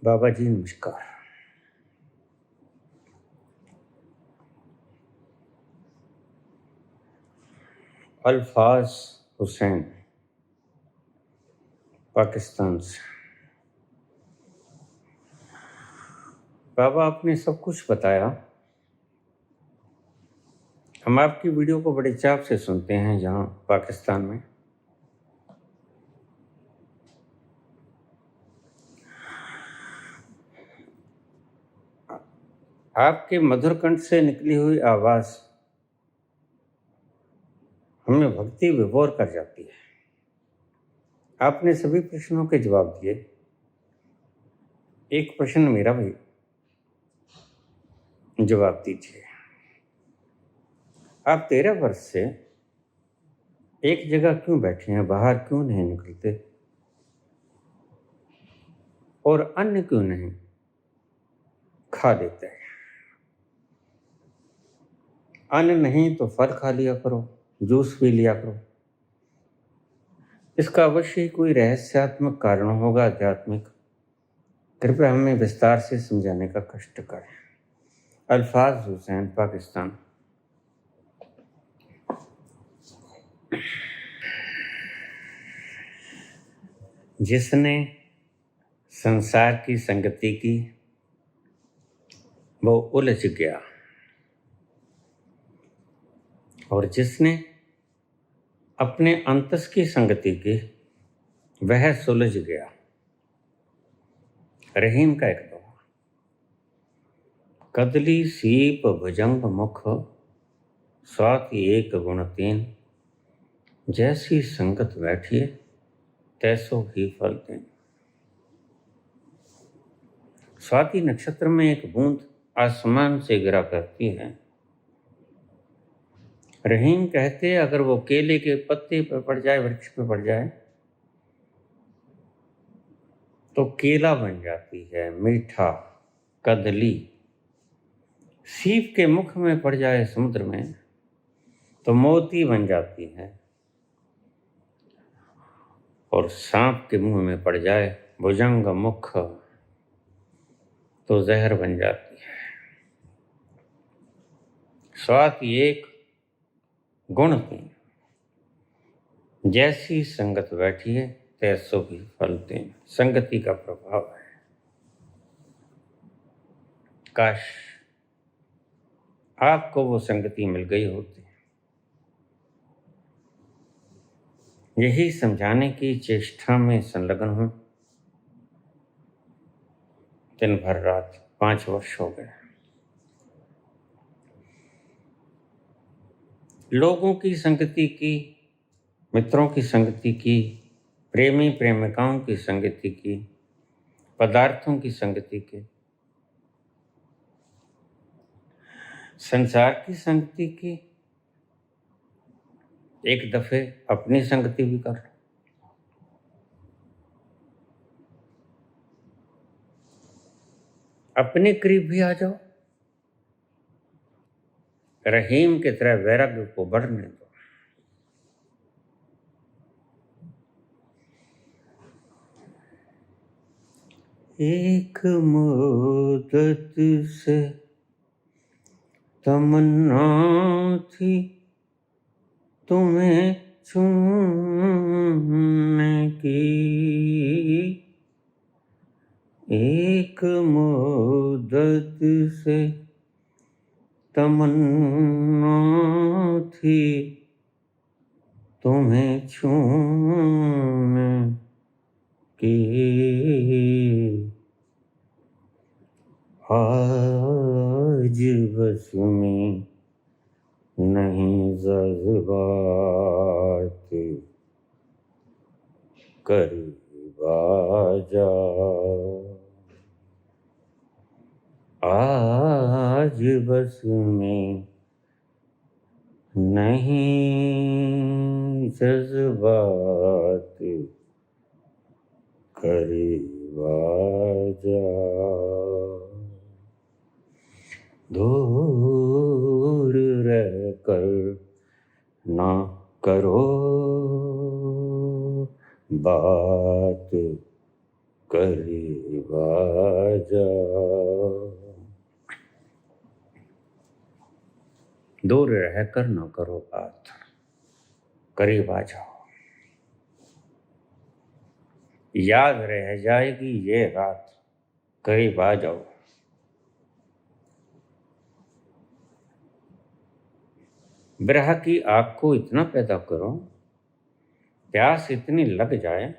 बाबा जी नमस्कार। अल्फाज हुसैन, पाकिस्तान से। बाबा, आपने सब कुछ बताया। हम आपकी वीडियो को बड़े चाव से सुनते हैं यहाँ पाकिस्तान में। आपके मधुर कंठ से निकली हुई आवाज़ हमें भक्ति विभोर कर जाती है। आपने सभी प्रश्नों के जवाब दिए। एक प्रश्न मेरा भी जवाब दीजिए। आप 13 वर्ष से एक जगह क्यों बैठे हैं, बाहर क्यों नहीं निकलते और अन्न क्यों नहीं खा लेते हैं? अन्न नहीं तो फल खा लिया करो, जूस पी लिया करो। इसका अवश्य ही कोई रहस्यात्मक कारण होगा, आध्यात्मिक। कृपया हमें विस्तार से समझाने का कष्ट करें। अल्फाज हुसैन, पाकिस्तान। जिसने संसार की संगति की वो उलझ गया, और जिसने अपने अंतस की संगति की वह सुलझ गया। रहीम का एक दोहा। कदली सीप भुजंग मुख, स्वाति एक गुण तीन, जैसी संगत बैठिए तैसो ही फल दें। स्वाति नक्षत्र में एक बूंद आसमान से गिरा करती है। रहीम कहते अगर वो केले के पत्ते पर पड़ जाए, वृक्ष पे पड़ जाए तो केला बन जाती है, मीठा। कदली सीप के मुख में पड़ जाए समुद्र में तो मोती बन जाती है, और सांप के मुंह में पड़ जाए भुजंग मुख तो जहर बन जाती है। स्वाति एक गुण तीन, जैसी संगत बैठिए तैसो भी फल दें। संगति का प्रभाव है। काश आपको वो संगति मिल गई होती। यही समझाने की चेष्टा में संलग्न हूं। दिन भर रात 5 वर्ष हो गए। लोगों की संगति की, मित्रों की संगति की, प्रेमी प्रेमिकाओं की संगति की, पदार्थों की संगति की, संसार की संगति की, एक दफे अपनी संगति भी कर लो। अपने करीब भी आ जाओ। रहीम की तरह वैराग्य को बढ़ने दो। एक मुद्दत से तमन्ना थी तुम्हें छूने की, एक मुद्दत से तमन्ना थी तुम्हें छूने की, आज बस में नहीं जज्बात, करीब आजा। आज बस में नहीं जज्बात, करीब आजा। दूर रहकर ना करो बात, करीब आ जाओ। दूर रहकर न करो बात, करीब आ जाओ। याद रह जाएगी ये रात, करीब आ जाओ। विरह की आग को इतना पैदा करो, प्यास इतनी लग जाए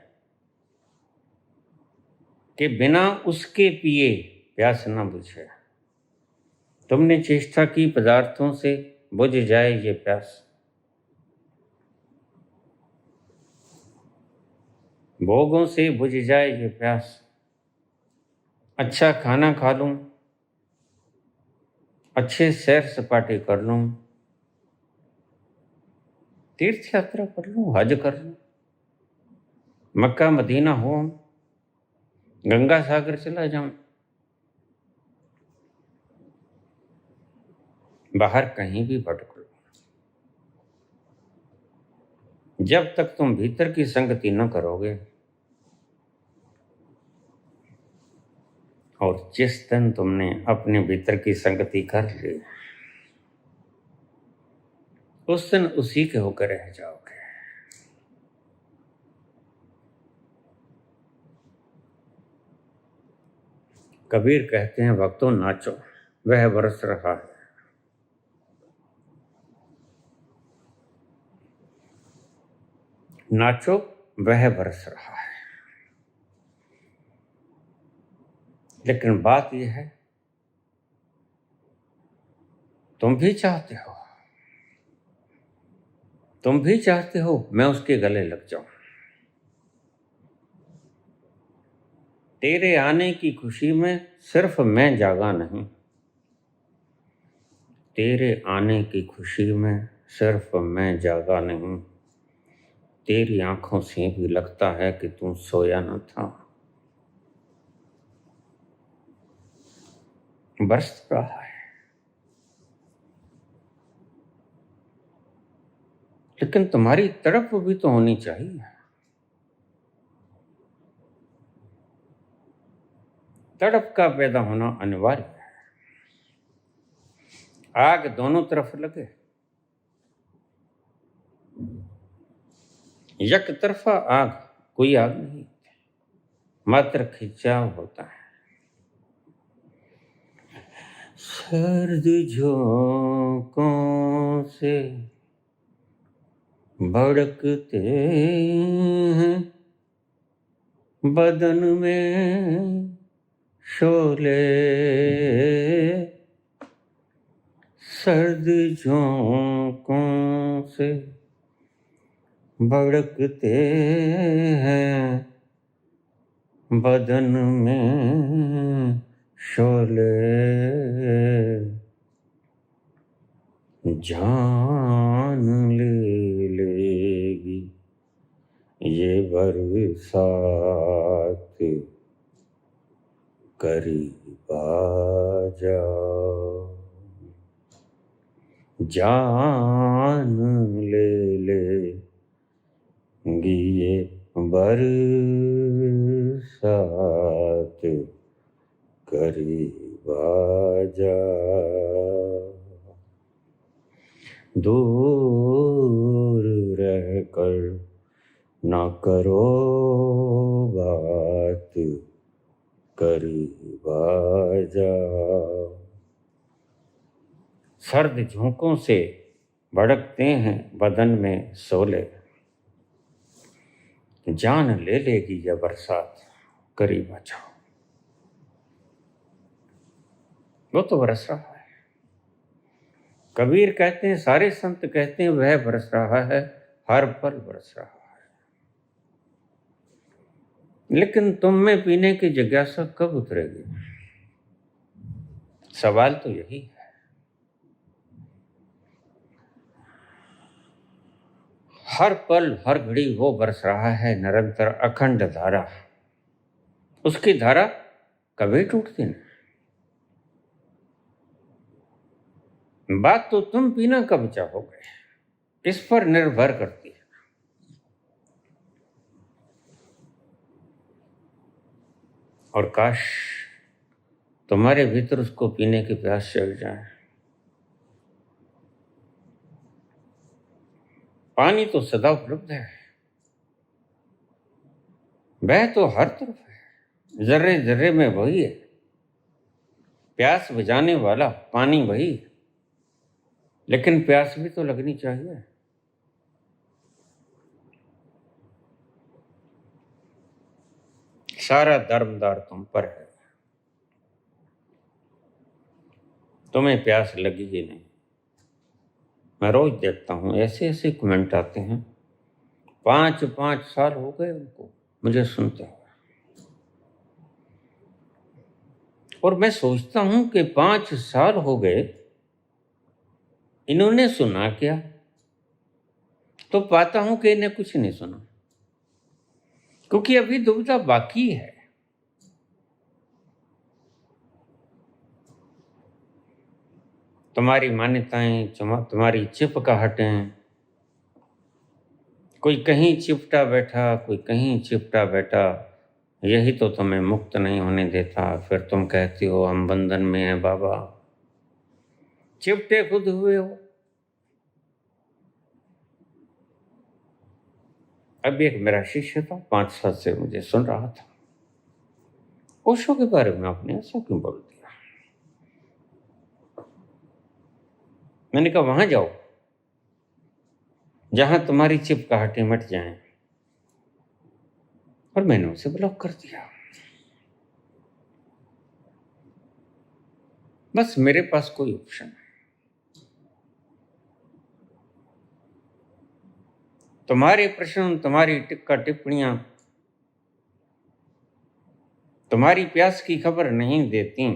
कि बिना उसके पिए प्यास न बुझे। तुमने चेष्टा की पदार्थों से बुझ जाए ये प्यास, भोगों से बुझ जाए ये प्यास। अच्छा खाना खा लूं, अच्छे सैर सपाटे कर लूं, तीर्थ यात्रा कर लूं, हज कर लूं, मक्का मदीना हो, गंगा सागर चला जाऊं, बाहर कहीं भी भटक लो। जब तक तुम भीतर की संगति न करोगे, और जिस दिन तुमने अपने भीतर की संगति कर ली, उस दिन उसी के होकर रह जाओगे। कबीर कहते हैं, भक्तों नाचो, वह बरस रहा है। नाचो, वह बरस रहा है। लेकिन बात यह है, तुम भी चाहते हो मैं उसके गले लग जाऊं। तेरे आने की खुशी में सिर्फ मैं जागा नहीं, तेरे आने की खुशी में सिर्फ मैं जागा नहीं, तेरी आंखों से भी लगता है कि तू सोया न था। बरस रहा है, लेकिन तुम्हारी तड़प भी तो होनी चाहिए। तड़प का पैदा होना अनिवार्य है। आग दोनों तरफ लगे, एक तरफा आग कोई आग नहीं, मात्र खिंचाव होता है। सर्द झोंकों से भड़कते हैं बदन में शोले, सर्द झोंकों से भड़कते हैं बदन में शोले, जान ले लेगी ये बरसात, करीब आ जाओ। जान ले लेगी ये बरसात, करीब आ जाओ। दूर रहकर ना करो बात, करीब आ जाओ। सर्द झोंकों से भड़कते हैं बदन में शोले, जान ले लेगी यह बरसात, करीब आ जाओ। वो तो बरस रहा है। कबीर कहते हैं, सारे संत कहते हैं, वह बरस रहा है, हर पल बरस रहा है। लेकिन तुम में पीने की जिज्ञासा कब उतरेगी? सवाल तो यही है। हर पल हर घड़ी वो बरस रहा है, निरंतर अखंड धारा। उसकी धारा कभी टूटती नहीं। बात तो तुम पीना कब चाहोगे, इस पर निर्भर करती है। और काश तुम्हारे भीतर उसको पीने की प्यास जग जाए। पानी तो सदा उपलब्ध है, वह तो हर तरफ है, जर्रे जर्रे में वही है। प्यास बुझाने वाला पानी वही है, लेकिन प्यास भी तो लगनी चाहिए। सारा दरमदार तुम पर है, तुम्हें प्यास लगी ही नहीं। मैं रोज देखता हूं ऐसे ऐसे कमेंट आते हैं, 5 साल हो गए उनको मुझे सुनते हुए, और मैं सोचता हूं कि 5 साल हो गए, इन्होंने सुना क्या? तो पाता हूं कि इन्हें कुछ नहीं सुना, क्योंकि अभी दुविधा बाकी है। तुम्हारी मान्यताएं, तुम्हारी चिपकाहटें, कोई कहीं चिपटा बैठा, कोई कहीं चिपटा बैठा, यही तो तुम्हें मुक्त नहीं होने देता। फिर तुम कहती हो हम बंधन में हैं बाबा, चिपटे खुद हुए हो। अभी एक मेरा शिष्य था, 5 साल से मुझे सुन रहा था, ओशो के बारे में आपने ऐसा क्यों बोल दिया? मैंने कहा वहां जाओ जहां तुम्हारी चिपकाहटें मिट जाएं, और मैंने उसे ब्लॉक कर दिया। बस मेरे पास कोई ऑप्शन है। तुम्हारे प्रश्न, तुम्हारी टिक्का टिप्पणियां तुम्हारी प्यास की खबर नहीं देती,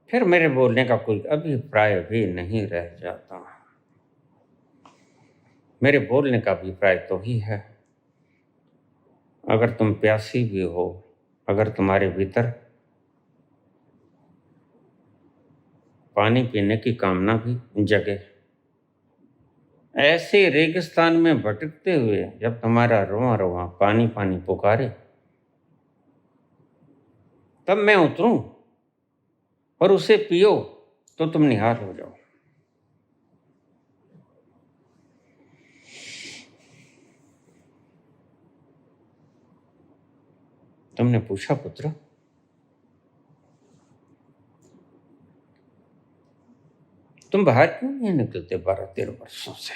फिर मेरे बोलने का कोई अभिप्राय भी नहीं रह जाता। मेरे बोलने का अभिप्राय तो ही है, अगर तुम प्यासी भी हो, अगर तुम्हारे भीतर पानी पीने की कामना भी जगे, ऐसे रेगिस्तान में भटकते हुए जब तुम्हारा रोआ रोआ पानी पानी पुकारे, तब मैं उतरूं और उसे पियो तो तुम निहाल हो जाओ। तुमने पूछा पुत्र, तुम बाहर क्यों नहीं निकलते 12-13 वर्षों से?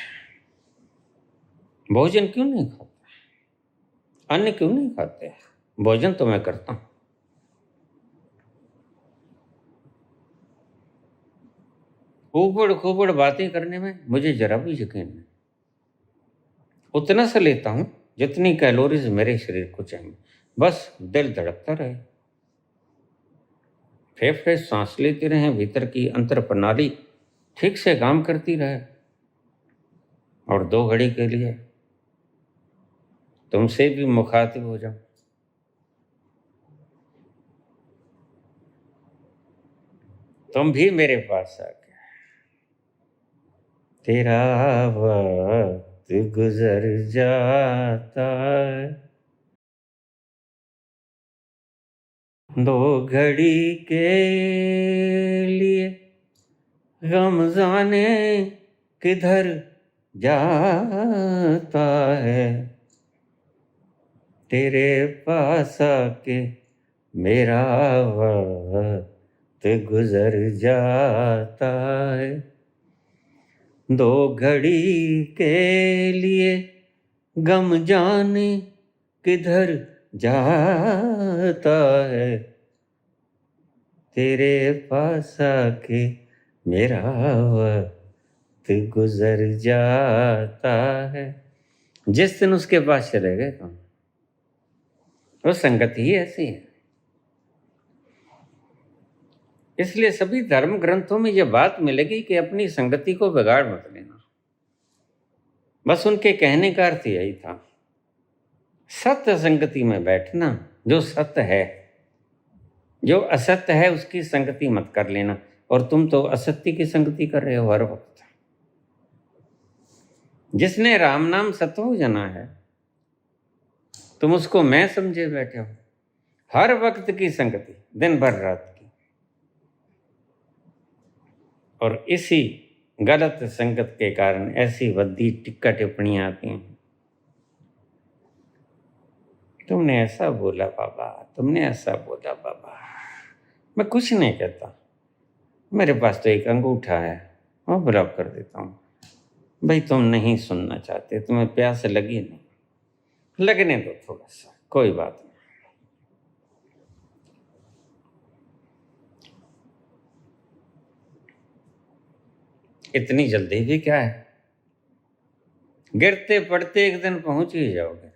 भोजन क्यों नहीं खाते? अन्न क्यों नहीं खाते? भोजन तो मैं करता हूं। ऊबड़ खूबड़ बातें करने में मुझे जरा भी यकीन नहीं। उतना सा लेता हूं जितनी कैलोरीज मेरे शरीर को चाहिए, बस दिल धड़कता रहे, फेफड़े सांस लेते रहे, भीतर की अंतर प्रणाली ठीक से काम करती रहे, और 2 घड़ी के लिए तुमसे भी मुखातिब हो जाऊं। तुम भी मेरे पास आ गए, तेरा वक्त गुजर जाता है, 2 घड़ी के लिए गम जाने किधर जाता है, तेरे पास आके मेरा वक्त गुजर जाता है, 2 घड़ी के लिए गम जाने किधर जाता है, तेरे पास आके मेरा वक्त गुजर जाता है। जिस दिन उसके पास चले गए तुम, वो संगत ही ऐसी है। इसलिए सभी धर्म ग्रंथों में यह बात मिलेगी कि अपनी संगति को बिगाड़ मत लेना। बस उनके कहने का अर्थ यही था, सत्य संगति में बैठना, जो सत्य है, जो असत्य है उसकी संगति मत कर लेना। और तुम तो असत्य की संगति कर रहे हो हर वक्त। जिसने राम नाम सत्य हो जाना है, तुम उसको मैं समझे बैठे हो। हर वक्त की संगति, दिन भर रात की। और इसी गलत संगत के कारण ऐसी भद्दी टिक्का टिप्पणियां आती हैं, तुमने ऐसा बोला बाबा, तुमने ऐसा बोला बाबा। मैं कुछ नहीं कहता, मेरे पास तो एक अंगूठा है, वो ब्लॉक कर देता हूँ। भाई तुम नहीं सुनना चाहते, तुम्हें प्यास लगी नहीं, लगने दो थोड़ा सा, कोई बात नहीं। इतनी जल्दी भी क्या है, गिरते पड़ते एक दिन पहुंच ही जाओगे,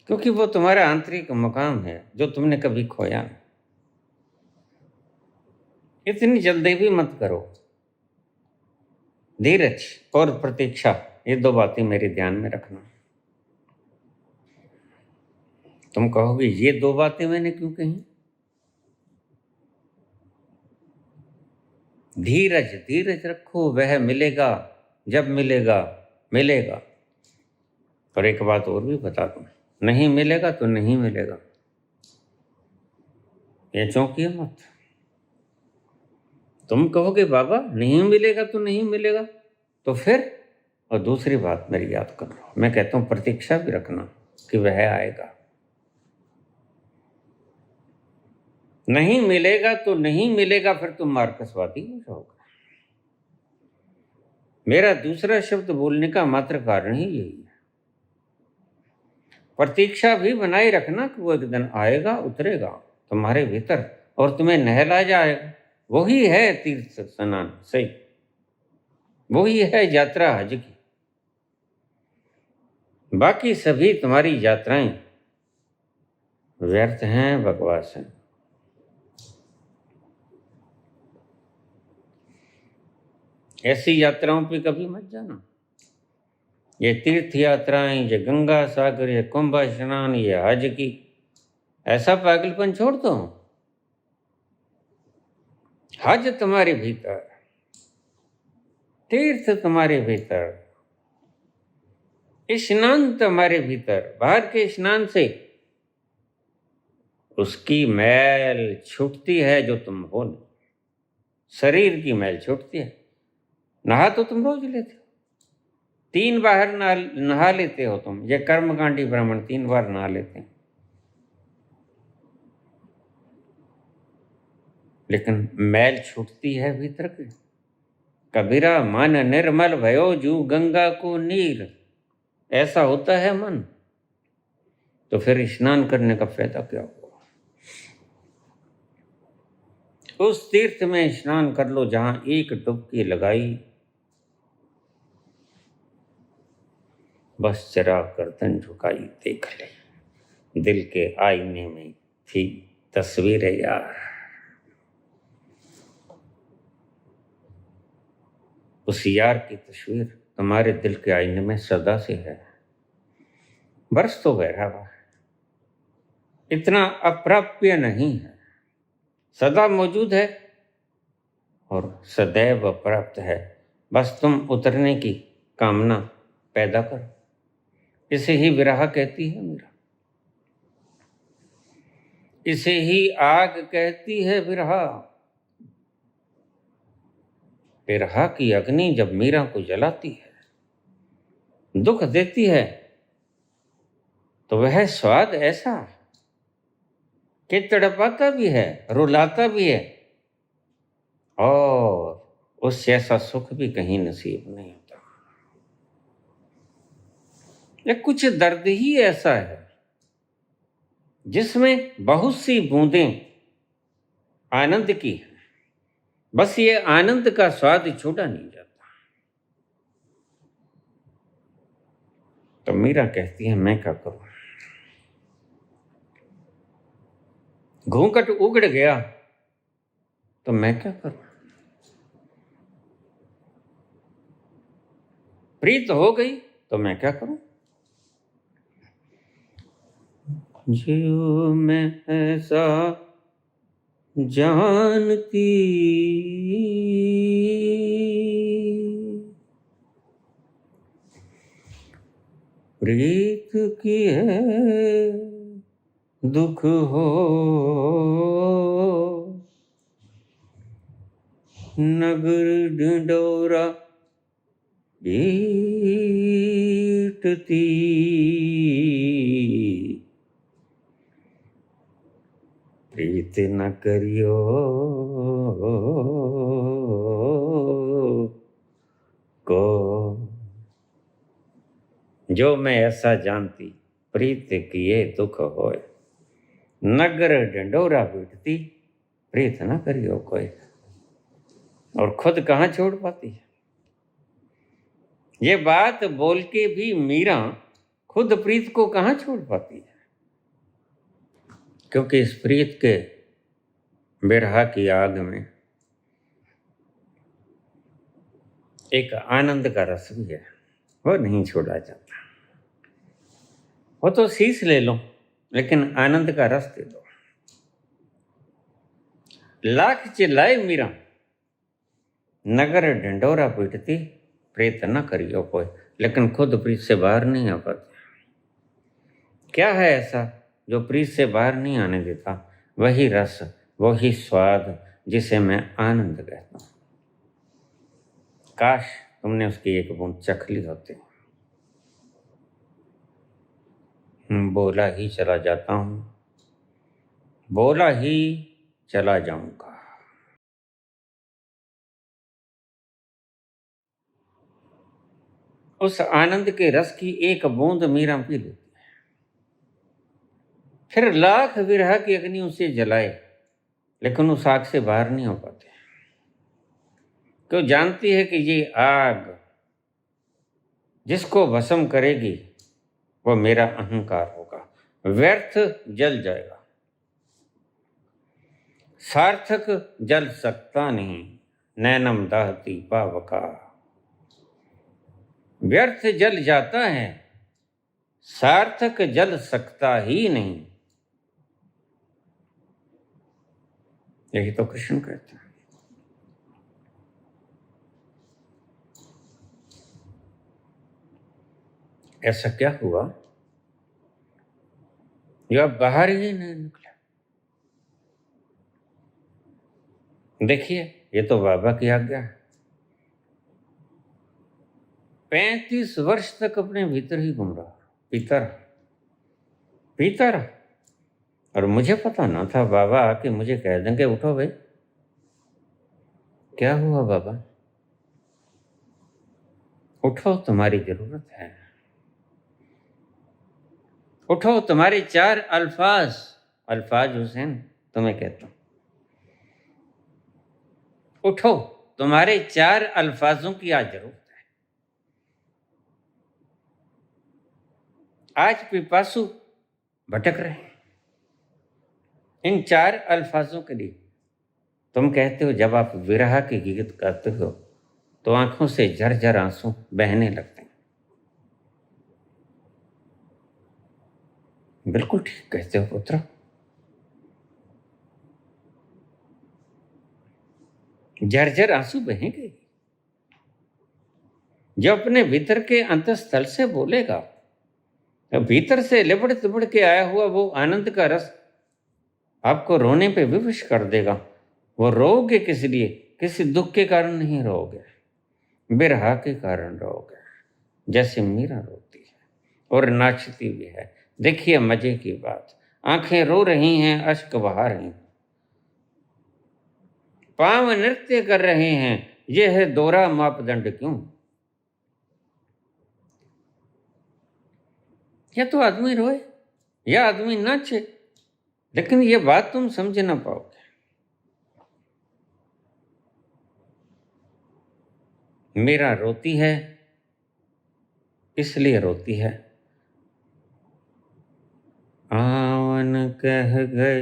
क्योंकि वो तुम्हारा आंतरिक मुकाम है जो तुमने कभी खोया नहीं। इतनी जल्दी भी मत करो। धीरज और प्रतीक्षा, ये दो बातें मेरे ध्यान में रखना। तुम कहोगे ये दो बातें मैंने क्यों कही? धीरज, धीरज रखो, वह मिलेगा जब मिलेगा, मिलेगा। और एक बात और भी बता दूं, नहीं मिलेगा तो नहीं मिलेगा, ये चौंकिए मत। तुम कहोगे बाबा नहीं मिलेगा तो नहीं मिलेगा, तो फिर? और दूसरी बात मेरी याद कर लो, मैं कहता हूं प्रतीक्षा भी रखना कि वह आएगा। नहीं मिलेगा तो नहीं मिलेगा, फिर तुम मार्क्सवादी हो जाओगे। मेरा दूसरा शब्द बोलने का मात्र कारण ही यही है। प्रतीक्षा भी बनाए रखना कि वो एक दिन आएगा, उतरेगा तुम्हारे भीतर और तुम्हें नहला जाएगा। वही है तीर्थ स्नान, सही, वही है यात्रा हज की। बाकी सभी तुम्हारी यात्राएं व्यर्थ हैं, बकवास हैं। ऐसी यात्राओं पे कभी मत जाना। ये तीर्थ यात्राएं, ये गंगा सागर, ये कुंभ स्नान, ये हज की, ऐसा पागलपन छोड़ दो। हज तुम्हारे भीतर, तीर्थ तुम्हारे भीतर, स्नान तुम्हारे भीतर। बाहर के स्नान से उसकी मैल छूटती है जो तुम हो नहीं, शरीर की मैल छूटती है। नहा तो तुम रोज लेते हो, 3 बार नहा लेते हो तुम, ये कर्मकांडी ब्राह्मण 3 बार नहा लेते हैं, लेकिन मैल छूटती है भीतर की। कबीरा मन निर्मल भयो जू गंगा को नीर, ऐसा होता है मन। तो फिर स्नान करने का फायदा क्या हुआ? उस तीर्थ में स्नान कर लो जहां एक डुबकी लगाई, बस जरा गर्दन झुकाई, देख ले दिल के आईने में थी तस्वीर यार। उस यार की तस्वीर तुम्हारे दिल के आईने में सदा से है। बरस तो गया है, इतना अप्राप्य नहीं है, सदा मौजूद है और सदैव प्राप्त है। बस तुम उतरने की कामना पैदा करो। इसे ही विरह कहती है मीरा, इसे ही आग कहती है विरहा। विरहा की अग्नि जब मीरा को जलाती है, दुख देती है, तो वह स्वाद ऐसा कि तड़पाता भी है, रुलाता भी है, और उससे ऐसा सुख भी कहीं नसीब नहीं होता। ये कुछ दर्द ही ऐसा है जिसमें बहुत सी बूंदें आनंद की है, बस ये आनंद का स्वाद छूटा नहीं जाता। तो मीरा कहती है मैं क्या करूं, घूंघट उगड़ गया तो मैं क्या करूं, प्रीत हो गई तो मैं क्या करूं। जियो मैं ऐसा जानती, प्रीत की है दुख हो नगर ढिंढोरा बीटती, प्रीत न करियो को, जो मैं ऐसा जानती प्रीत किए दुख होए, नगर ढिंढोरा बीटती, प्रीत न करियो कोई। और खुद कहाँ छोड़ पाती है ये बात बोल के भी मीरा खुद प्रीत को कहाँ छोड़ पाती है, क्योंकि इस प्रीत के बिरहा की आग में एक आनंद का रस भी है, वो नहीं छोड़ा जाता। वो तो शीश ले लो लेकिन आनंद का रस दे दो। लाख चिल्लाए मीरा नगर ढिंढोरा पीटती, प्रीत न करियो कोई, लेकिन खुद प्रीत से बाहर नहीं आ पाती। क्या है ऐसा जो प्रीत से बाहर नहीं आने देता? वही रस, वही स्वाद जिसे मैं आनंद कहता हूं। काश तुमने उसकी एक बूंद चख ली होती। बोला ही चला जाता हूं, बोला ही चला जाऊंगा। उस आनंद के रस की एक बूंद मीरा पी लेती है, फिर लाख विरह की अग्नि उसे जलाए लेकिन उस आग से बाहर नहीं हो पाते, क्यों जानती है कि ये आग जिसको भस्म करेगी वो मेरा अहंकार होगा, व्यर्थ जल जाएगा, सार्थक जल सकता नहीं, नैनम दाहती पावका। व्यर्थ जल जाता है, सार्थक जल सकता ही नहीं। यही तो कृष्ण कहते हैं। ऐसा क्या हुआ जो अब बाहर ही नहीं निकला? देखिए ये तो बाबा की आज्ञा है। 35 वर्ष तक अपने भीतर ही घूम रहा, पीता रहा, पीता रहा, और मुझे पता ना था बाबा आके मुझे कह देंगे उठो भाई। क्या हुआ बाबा? उठो तुम्हारी जरूरत है, उठो तुम्हारे 4 अल्फाज, अल्फाज हुसैन तुम्हें कहता हूं, उठो तुम्हारे 4 अल्फाजों की आज जरूरत है। आज पिपासु भटक रहे हैं इन 4 अल्फाजों के लिए। तुम कहते हो जब आप विरह की गीत गाते हो तो आंखों से झरझर आंसू बहने लगते हैं। बिल्कुल ठीक कहते हो पुत्र। झरझर आंसू बहेंगे। जो अपने भीतर के अंतस्थल से बोलेगा, तो भीतर से लिबड़ तिबड़ के आया हुआ वो आनंद का रस आपको रोने पे विवश कर देगा। वो रोओगे किस लिए? किसी दुख के कारण नहीं रोओगे, बिरहा के कारण रोओगे, जैसे मीरा रोती है और नाचती भी है। देखिए मजे की बात, आंखें रो रही हैं, अश्क बहा रही हैं, पांव नृत्य कर रहे हैं। यह है दोहरा मापदंड क्यों? या तो आदमी रोए या आदमी नाचे, लेकिन ये बात तुम समझ ना पाओगे। मीरा रोती है इसलिए रोती है, आवन कह गए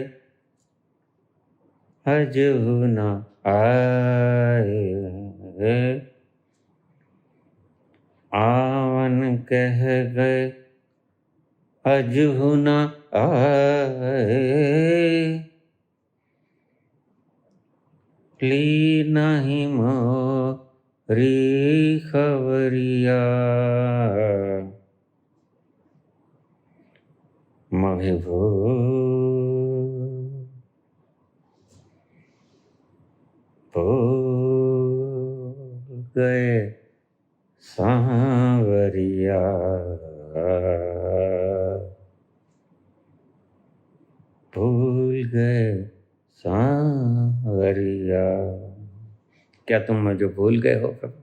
हजू न आए, आवन कह गए हजू न आए, ली नहीं मोरी खबरिया, मोहे भूल गए सांवरिया, भूल गए सांवरिया। क्या तुम मुझे भूल गए हो प्रभु?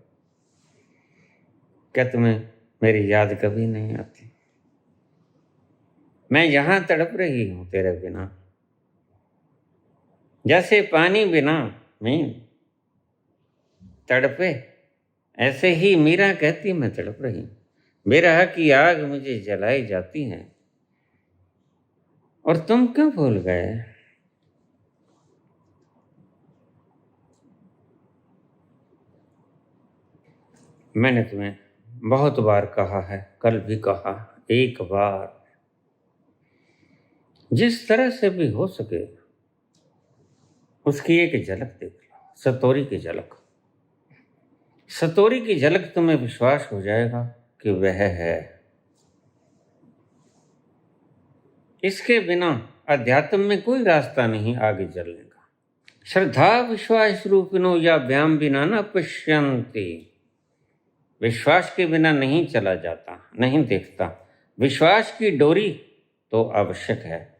क्या तुम्हें मेरी याद कभी नहीं आती? मैं यहाँ तड़प रही हूँ तेरे बिना, जैसे पानी बिना मीन तड़पे, ऐसे ही मीरा कहती मैं तड़प रही हूँ। विरह की आग मुझे जलाई जाती है, और तुम क्यों भूल गए? मैंने तुम्हें बहुत बार कहा है, कल भी कहा, एक बार जिस तरह से भी हो सके उसकी एक झलक देख लो, सतोरी की झलक। सतोरी की झलक तुम्हें विश्वास हो जाएगा कि वह है। इसके बिना अध्यात्म में कोई रास्ता नहीं आगे चलने का। श्रद्धा विश्वास रूपिणो या व्याम बिना न पश्यन्ति। विश्वास के बिना नहीं चला जाता, नहीं देखता। विश्वास की डोरी तो आवश्यक है,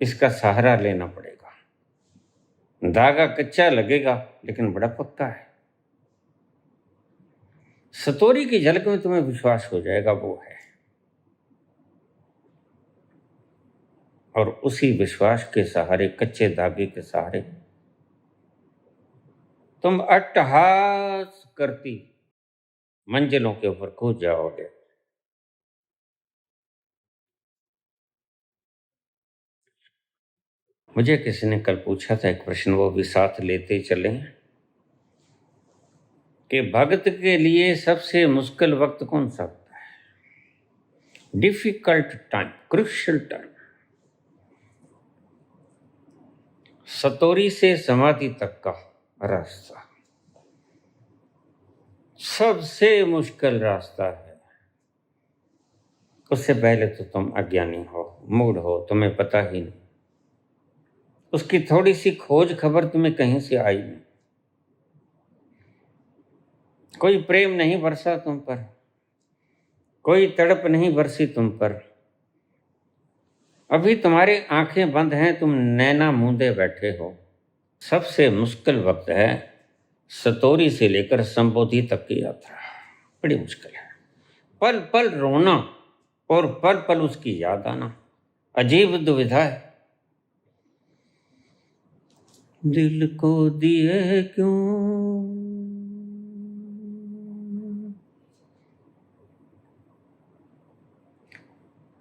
इसका सहारा लेना पड़ेगा। धागा कच्चा लगेगा लेकिन बड़ा पक्का है। सतोरी की झलक में तुम्हें विश्वास हो जाएगा वो है, और उसी विश्वास के सहारे, कच्चे धागे के सहारे तुम अट्टहास करती मंजिलों के ऊपर कूद जाओगे। मुझे किसी ने कल पूछा था एक प्रश्न, वो भी साथ लेते चले, कि भक्त के लिए सबसे मुश्किल वक्त कौन सा होता है? Difficult time, crucial time. सतोरी से समाधि तक का रास्ता सबसे मुश्किल रास्ता है। उससे पहले तो तुम अज्ञानी हो, मूढ़ हो, तुम्हें पता ही नहीं। उसकी थोड़ी सी खोज खबर तुम्हें कहीं से आई नहीं। कोई प्रेम नहीं बरसा तुम पर, कोई तड़प नहीं बरसी तुम पर। अभी तुम्हारी आंखें बंद हैं, तुम नैना मूंदे बैठे हो। सबसे मुश्किल वक्त है सतोरी से लेकर संबोधि तक की यात्रा, बड़ी मुश्किल है। पल पल रोना और पल पल उसकी याद आना, अजीब दुविधा है। दिल को दिए क्यों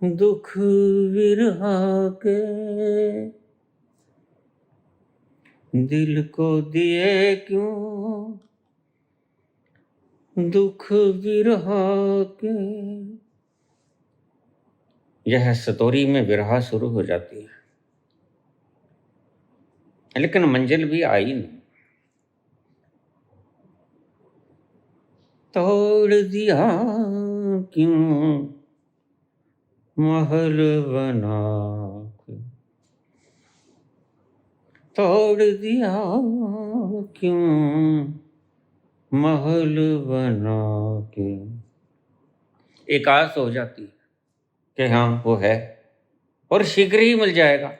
दुख विरहा के, दिल को दिए क्यों दुख विरहा के। यह सतोरी में विरहा शुरू हो जाती है, लेकिन मंजिल भी आई नहीं। तोड़ दिया क्यों महल बना के, तोड़ दिया क्यों महल बना के। एक आस हो जाती है कि हाँ वो है, और शीघ्र ही मिल जाएगा।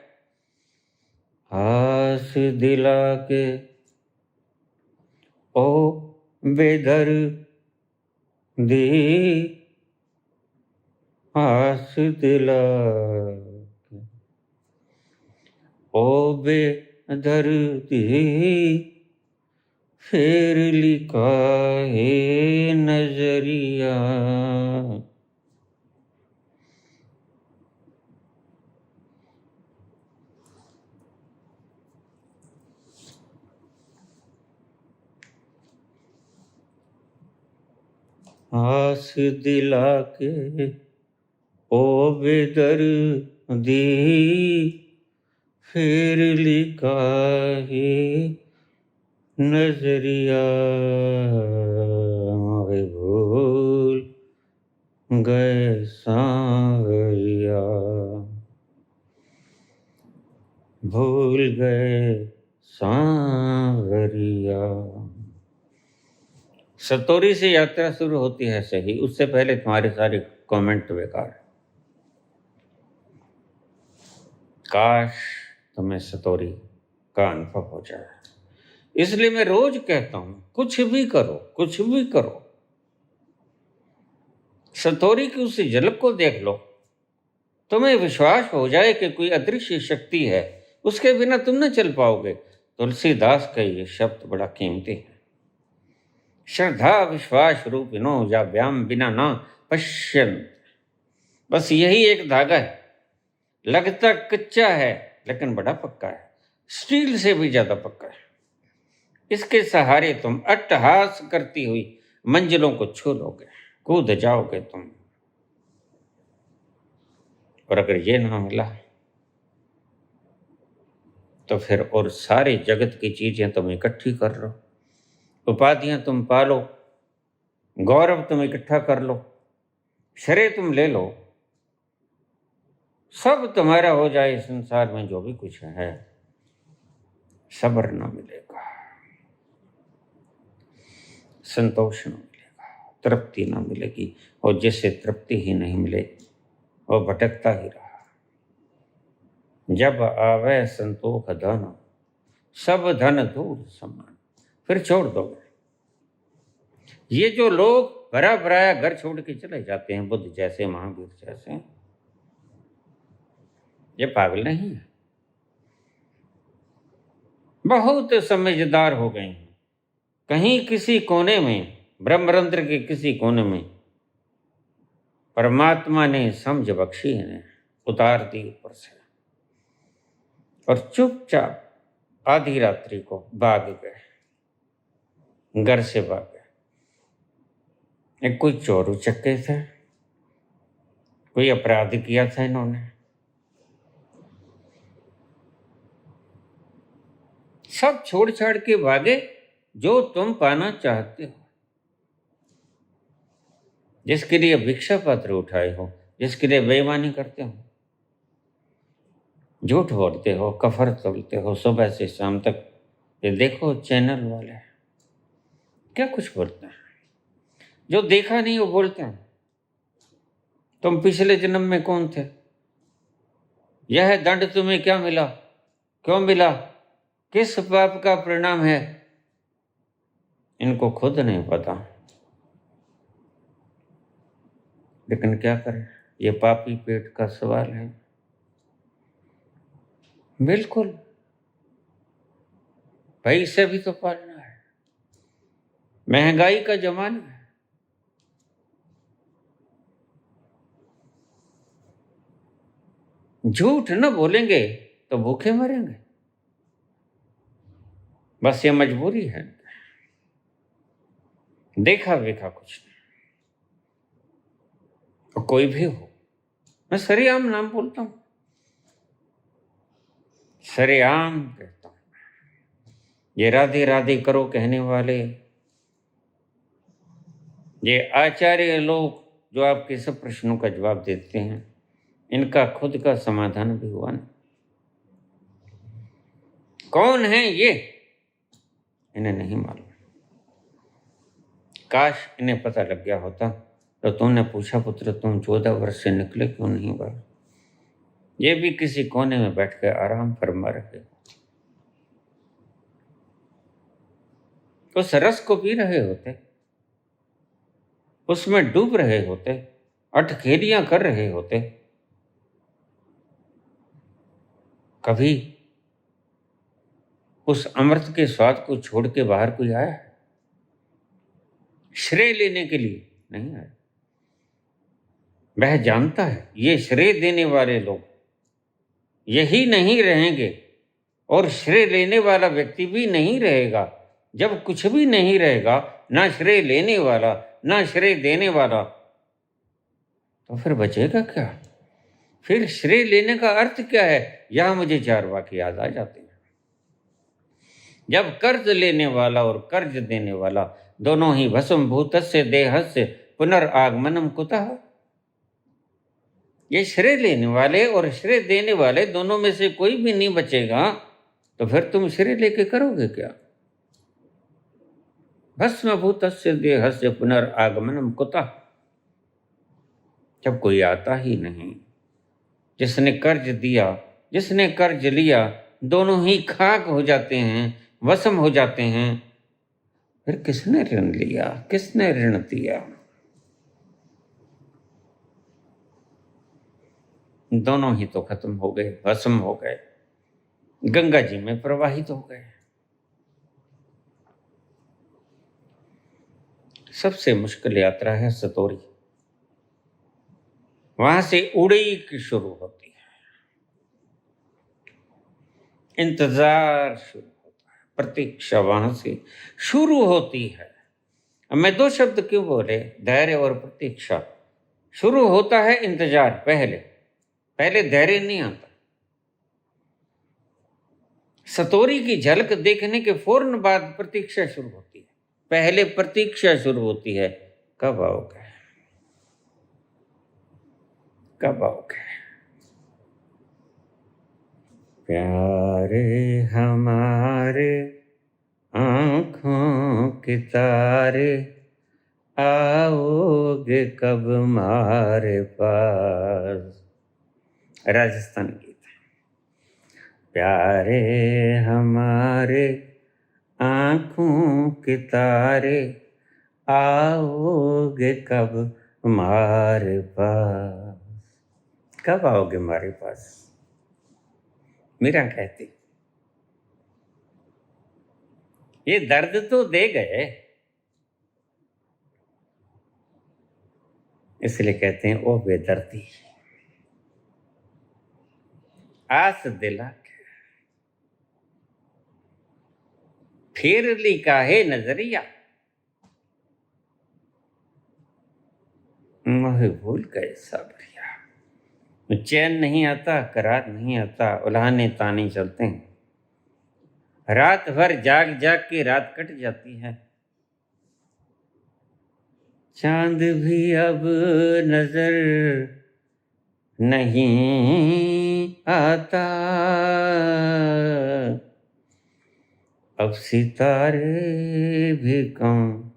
आस दिला के ओ बेदर दी, आस दिला के ओ बेदर दी, फेर लिखा है नजरिया। आस दिला के ओ बेदर दी, फिर लिखा है नजरिया। भूल गए सांवरिया। भूल गए सांवरिया। सतोरी से यात्रा शुरू होती है सही, उससे पहले तुम्हारे सारे कमेंट बेकार। काश तुम्हें सतोरी का अनुभव हो जाए। इसलिए मैं रोज कहता हूं, कुछ भी करो, कुछ भी करो, सतोरी की उस झलक को देख लो, तुम्हें विश्वास हो जाए कि कोई अदृश्य शक्ति है, उसके बिना तुम न चल पाओगे। तुलसीदास का ये शब्द बड़ा कीमती है। श्रद्धा विश्वास रूपिणो या व्याम बिना ना पश्यंत। बस यही एक धागा है, लगता कच्चा है लेकिन बड़ा पक्का है, स्टील से भी ज्यादा पक्का है। इसके सहारे तुम अट्टहास करती हुई मंजिलों को छू लोगे, कूद जाओगे तुम। और अगर ये ना मिला तो फिर और सारे जगत की चीजें तुम इकट्ठी कर लो, उपाधियां तुम पालो, गौरव तुम इकट्ठा कर लो, श्रेय तुम ले लो, सब तुम्हारा हो जाए संसार में जो भी कुछ है, सब्र न मिलेगा, संतोष न मिलेगा, तृप्ति न मिलेगी। और जिससे तृप्ति ही नहीं मिले वो भटकता ही रहा। जब आवे संतोष धन, सब धन दूर समान। फिर छोड़ दोगे। ये जो लोग भरा भराया घर छोड़ के चले जाते हैं, बुद्ध जैसे, महावीर जैसे, ये पागल नहीं है, बहुत समझदार हो गए हैं। कहीं किसी कोने में, ब्रह्मरंध्र के किसी कोने में परमात्मा ने समझ बख्शी है, उतार दी ऊपर से, और चुपचाप आधी रात्रि को भाग गए, घर से भाग गए। एक कोई चोर उचक्के थे, कोई अपराध किया था इन्होंने, सब छोड़ छाड़ के भागे जो तुम पाना चाहते हो, जिसके लिए भिक्षा पत्र उठाए हो, जिसके लिए बेईमानी करते हो, झूठ बोलते हो, कफर तोलते हो सुबह से शाम तक। ये देखो चैनल वाले क्या कुछ बोलते हैं, जो देखा नहीं वो बोलते हैं। तुम पिछले जन्म में कौन थे, यह दंड तुम्हें क्या मिला, क्यों मिला, किस पाप का परिणाम है, इनको खुद नहीं पता। लेकिन क्या करें, ये पापी पेट का सवाल है। बिल्कुल, भाई इसे भी तो पालना है, महंगाई का जमाना है। झूठ न बोलेंगे तो भूखे मरेंगे, बस ये मजबूरी है। देखा वेखा कुछ नहीं। तो कोई भी हो, मैं सरेआम नाम बोलता हूं, सरेआम कहता हूं। ये राधे राधे करो कहने वाले, ये आचार्य लोग जो आपके सब प्रश्नों का जवाब देते हैं, इनका खुद का समाधान भी हुआ नहीं। कौन है ये, इन्हें नहीं मालूम। काश इन्हें पता लग गया होता तो तुमने पूछा, पुत्र तुम 14 वर्ष से निकले क्यों नहीं बाहर। ये भी किसी कोने में बैठ कर आराम फरमा रहे, उस रस को पी रहे होते, उसमें डूब रहे होते, अटखेलियां कर रहे होते। कभी उस अमृत के स्वाद को छोड़ के बाहर कोई आया है? श्रेय लेने के लिए नहीं आया। वह जानता है ये श्रेय देने वाले लोग यही नहीं रहेंगे, और श्रेय लेने वाला व्यक्ति भी नहीं रहेगा। जब कुछ भी नहीं रहेगा, ना श्रेय लेने वाला ना श्रेय देने वाला, तो फिर बचेगा क्या? फिर श्रेय लेने का अर्थ क्या है? यहां मुझे 4 वाक्य याद आ जाते हैं। जब कर्ज लेने वाला और कर्ज देने वाला दोनों ही भस्म भूतस्य देहस्य पुनर्आगमनम कुतः, ये श्रेय लेने वाले और श्रेय देने वाले दोनों में से कोई भी नहीं बचेगा, तो फिर तुम श्रेय लेके करोगे क्या? भस्मभूतस्य देहस्य पुनरागमनम कुतः। जब कोई आता ही नहीं, जिसने कर्ज दिया, जिसने कर्ज लिया, दोनों ही खाक हो जाते हैं, वसम हो जाते हैं, फिर किसने ऋण लिया, किसने ऋण दिया? दोनों ही तो खत्म हो गए, भस्म हो गए, गंगा जी में प्रवाहित हो गए। सबसे मुश्किल यात्रा है सतोरी। वहां से उड़ीक शुरू होती है, इंतजार शुरू होता है, प्रतीक्षा वहां से शुरू होती है। अब मैं दो शब्द क्यों बोले, धैर्य और प्रतीक्षा। शुरू होता है इंतजार, पहले पहले धैर्य नहीं आता। सतोरी की झलक देखने के फौरन बाद प्रतीक्षा शुरू होती है। पहले प्रतीक्षा शुरू होती है, कब आओगे, कब आओगे। प्यारे हमारे आंखों के तारे, आओगे कब हमारे पास। राजस्थान गीत। प्यारे हमारे आंखों के तारे, आओगे कब हमारे पास। कब आओगे हमारे पास? मीरा कहती, ये दर्द तो दे गए, इसलिए कहते हैं ओ बेदर्दी, आस दिला के फिर ली काहे नजरिया, मोह भूल गए साबरिया। चैन नहीं आता, करार नहीं आता, उल्हाने ताने चलते हैं। रात भर जाग जाग के रात कट जाती है, चांद भी अब नजर नहीं आता, अब सितारे भी कम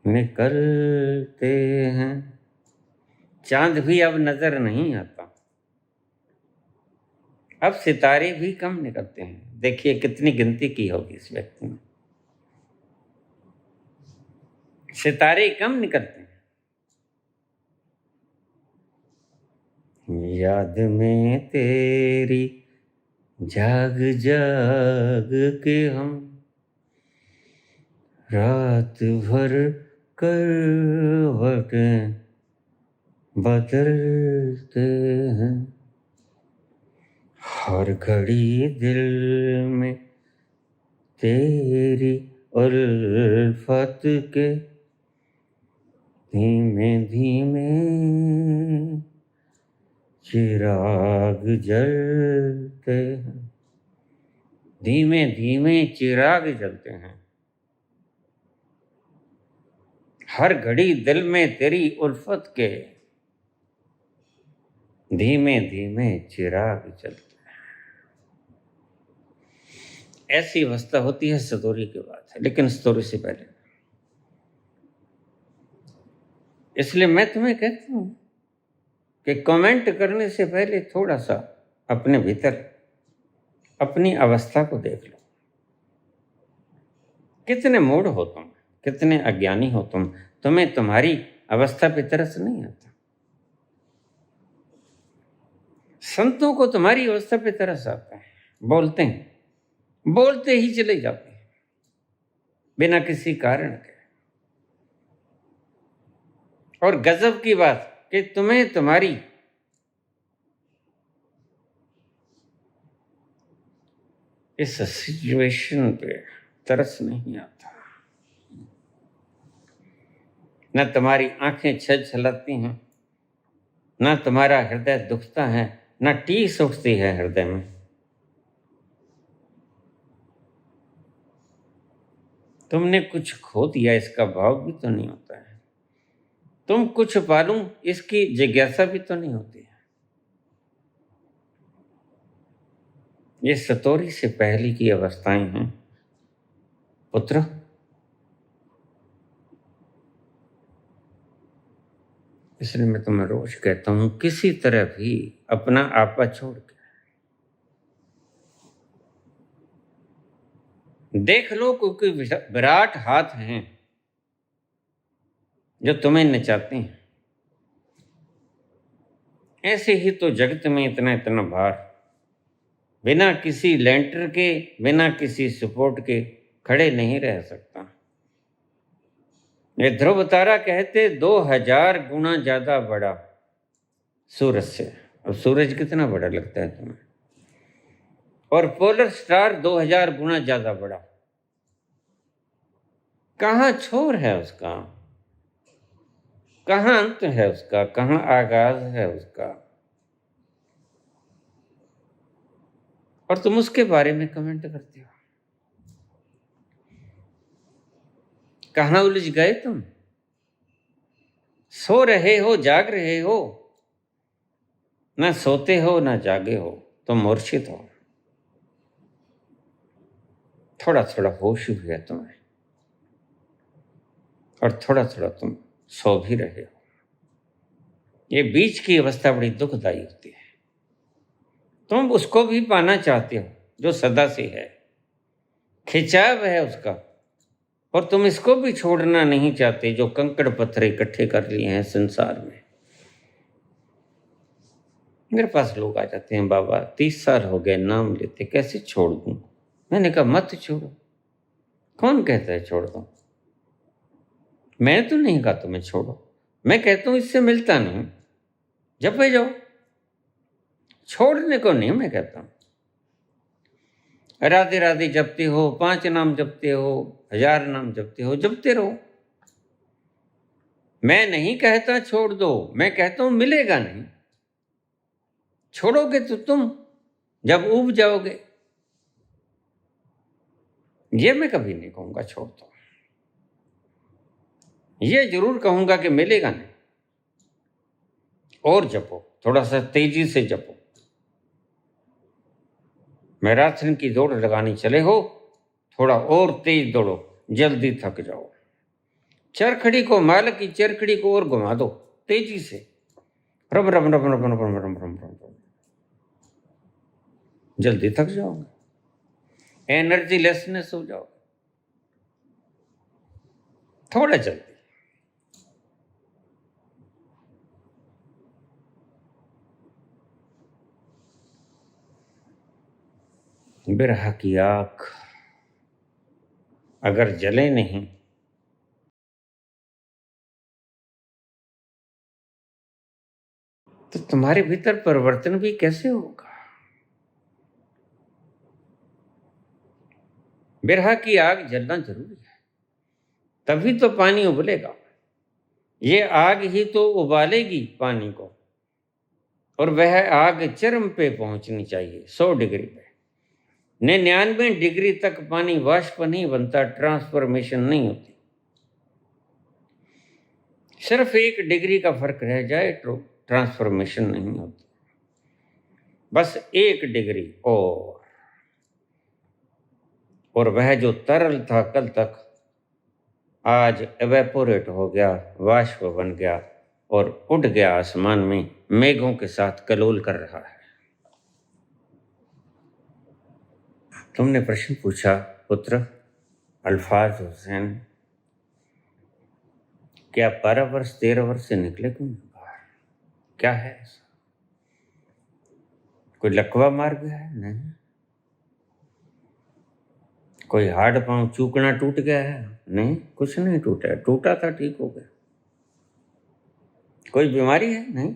निकलते हैं। चांद भी अब नजर नहीं आता, अब सितारे भी कम निकलते हैं। देखिए कितनी गिनती की होगी इस व्यक्ति ने। सितारे कम निकलते हैं। याद में तेरी जाग जाग के हम रात भर करवटें बदलते हैं। हर घड़ी दिल में तेरी उल्फत के धीमे धीमे चिराग जलते हैं, धीमे धीमे चिराग जलते हैं। हर घड़ी दिल में तेरी उल्फत के धीमे धीमे चिराग जलते हैं। ऐसी अवस्था होती है सतोरी के बाद, लेकिन सतोरी से पहले। इसलिए मैं तुम्हें कहती हूं कि कमेंट करने से पहले थोड़ा सा अपने भीतर अपनी अवस्था को देख लो। कितने मूढ़ हो तुम, कितने अज्ञानी हो तुम, तुम्हें तुम्हारी अवस्था पे तरस नहीं आता। संतों को तुम्हारी अवस्था पे तरस आता है, बोलते हैं, बोलते ही चले जाते हैं बिना किसी कारण के। और गजब की बात कि तुम्हें तुम्हारी इस सिचुएशन पे तरस नहीं आता। न तुम्हारी आंखें छलछलाती हैं, न तुम्हारा हृदय दुखता है, न टीस उठती है हृदय में। तुमने कुछ खो दिया इसका भाव भी तो नहीं होता है। तुम कुछ पालूं इसकी जिज्ञासा भी तो नहीं होती है। ये सतोरी से पहले की अवस्थाएं हैं पुत्र। इसलिए मैं तुम्हें रोज कहता हूं, किसी तरह भी अपना आपा छोड़ के देख लो, क्योंकि विराट हाथ हैं जो तुम्हें नचाते हैं। ऐसे ही तो जगत में इतना इतना भार बिना किसी लेंटर के, बिना किसी सपोर्ट के खड़े नहीं रह सकता। ये ध्रुव तारा कहते 2000 गुना ज्यादा बड़ा सूरज से। अब सूरज कितना बड़ा लगता है तुम्हें? और पोलर स्टार 2000 गुना ज्यादा बड़ा। कहाँ छोर है उसका, कहाँ अंत है उसका, कहाँ आगाज है उसका, और तुम उसके बारे में कमेंट करते हो। कहाँ उलझ गए तुम? सो रहे हो, जाग रहे हो, ना सोते हो ना जागे हो, तुम मूर्छित हो। थोड़ा थोड़ा होश भी है तुम्हें, और थोड़ा थोड़ा तुम सो भी रहे हो। ये बीच की अवस्था बड़ी दुखदाई होती है। तुम उसको भी पाना चाहते हो जो सदा से है, खिंचाव है उसका, और तुम इसको भी छोड़ना नहीं चाहते जो कंकड़ पत्थर इकट्ठे कर लिए हैं संसार में। मेरे पास लोग आ जाते हैं, बाबा 30 साल हो गए नाम लेते, कैसे छोड़ दूं? मैंने कहा मत छोड़ो। कौन कहता है छोड़ दो? मैं तो नहीं कहा तुम्हें छोड़ो, मैं कहता हूं इससे मिलता नहीं, जपे जाओ। छोड़ने को नहीं मैं कहता हूं। राधे राधे जपते हो, 5 नाम जपते हो, 1000 नाम जपते हो, जपते रहो। मैं नहीं कहता छोड़ दो, मैं कहता हूं मिलेगा नहीं। छोड़ोगे तो तुम जब उब जाओगे। ये मैं कभी नहीं कहूंगा छोड़ दो, ये जरूर कहूंगा कि मिलेगा नहीं। और जपो, थोड़ा सा तेजी से जपो। मैराथन की दौड़ लगानी चले हो, थोड़ा और तेज दौड़ो, जल्दी थक जाओ। चरखड़ी को, माल की चरखड़ी को और घुमा दो तेजी से, रम रम रम रम रम रम रम रम रम, जल्दी थक जाओगे, एनर्जी लेसनेस हो जाओगे। थोड़ा जल्दी। बिरहा की आग अगर जले नहीं तो तुम्हारे भीतर परिवर्तन भी कैसे होगा? बिरहा की आग जलना जरूरी है, तभी तो पानी उबलेगा। ये आग ही तो उबालेगी पानी को, और वह आग चरम पे पहुंचनी चाहिए 100 डिग्री पे। 99 डिग्री तक पानी वाष्प नहीं बनता, ट्रांसफॉर्मेशन नहीं होती। सिर्फ 1 डिग्री का फर्क रह जाए तो ट्रांसफॉर्मेशन नहीं होती। बस 1 डिग्री और वह जो तरल था कल तक, आज एवेपोरेट हो गया, वाष्प बन गया और उड़ गया आसमान में, मेघों के साथ कलोल कर रहा है। तुमने प्रश्न पूछा पुत्र अल्फाज हुसैन, क्या 12 वर्ष 13 वर्ष से निकले क्यों बाहर? क्या है ऐसा? कोई लकवा मार गया है? नहीं। कोई हाड़ पांव चूकना टूट गया है? नहीं, कुछ नहीं टूटा है। टूटा था ठीक हो गया। कोई बीमारी है? नहीं।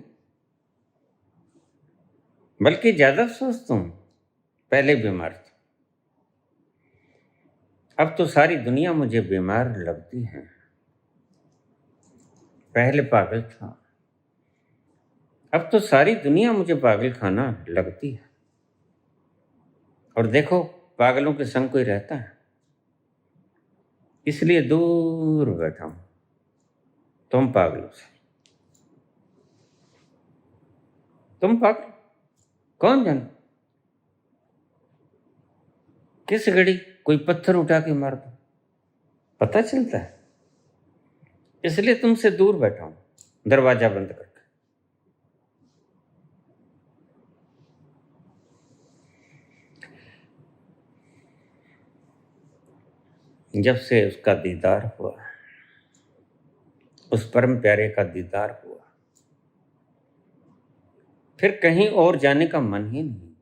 बल्कि ज्यादा अफसोस तुम पहले बीमार थे, अब तो सारी दुनिया मुझे बीमार लगती है। पहले पागल था, अब तो सारी दुनिया मुझे पागल खाना लगती है। और देखो पागलों के संग कोई रहता है, इसलिए दूर बैठा हूं तुम पागलों से। तुम पागल, कौन जाने किस घड़ी कोई पत्थर उठा के मार दो, पता चलता है। इसलिए तुमसे दूर बैठा हूं, दरवाजा बंद करके। जब से उसका दीदार हुआ, उस परम प्यारे का दीदार हुआ, फिर कहीं और जाने का मन ही नहीं हुआ।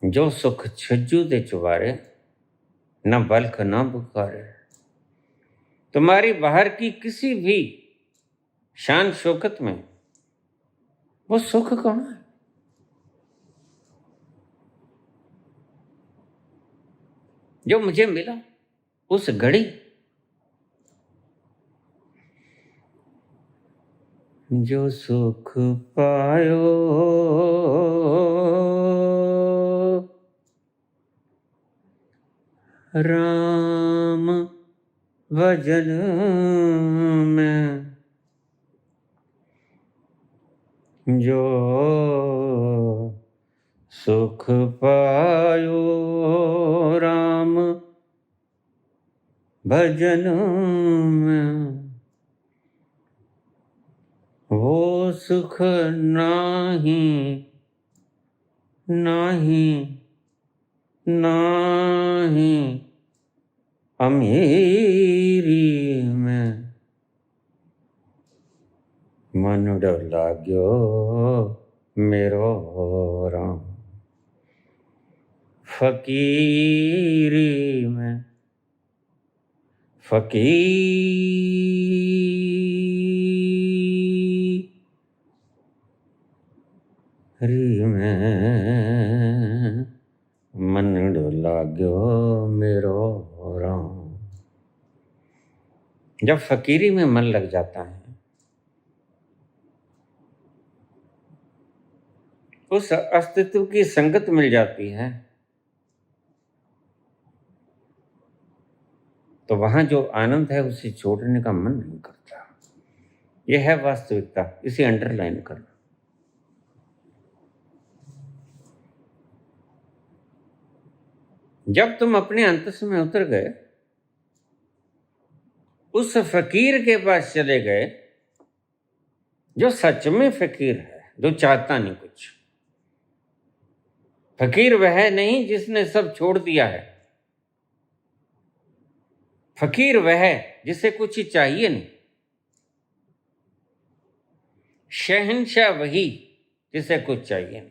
जो सुख छज्जू दे चुबारे, न बल्ख न बुखारे। तुम्हारी बाहर की किसी भी शान शौकत में वो सुख कहाँ है? जो मुझे मिला उस घड़ी, जो सुख पायो राम भजन में, जो सुख पायो राम भजन में, वो सुख नाही नाही नाही अमीरी में। मन लाग्यो मेरो राम फकीरी में, फकीरी में मन लाग्यो मेरो राम। जब फकीरी में मन लग जाता है, उस अस्तित्व की संगत मिल जाती है, तो वहां जो आनंद है उसे छोड़ने का मन नहीं करता। यह है वास्तविकता, इसे अंडरलाइन करना। जब तुम अपने अंतस में उतर गए, उस फकीर के पास चले गए जो सच में फकीर है, जो चाहता नहीं कुछ। फकीर वह नहीं जिसने सब छोड़ दिया है, फकीर वह है जिसे कुछ चाहिए नहीं। शहंशाह वही जिसे कुछ चाहिए नहीं।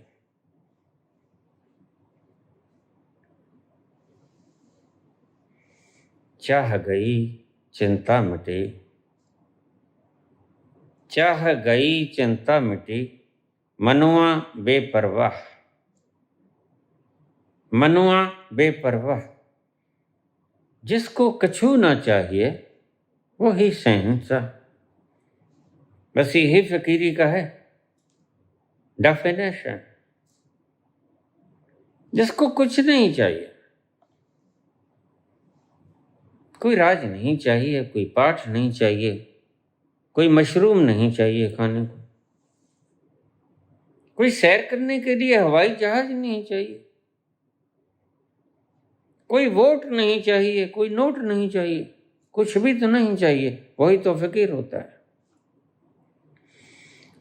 चाह गई चिंता मिटी, चाह गई चिंता मिटी, मनुआ बेपरवाह, मनुआ बेपरवाह। जिसको कछु ना चाहिए वही शहंशाह। बस यही फकीरी का है डेफिनेशन। जिसको कुछ नहीं चाहिए, कोई राज नहीं चाहिए, कोई पाठ नहीं चाहिए, कोई मशरूम नहीं चाहिए खाने को, कोई सैर करने के लिए हवाई जहाज नहीं चाहिए, कोई वोट नहीं चाहिए, कोई नोट नहीं चाहिए, कुछ भी तो नहीं चाहिए, वही तो फकीर होता है।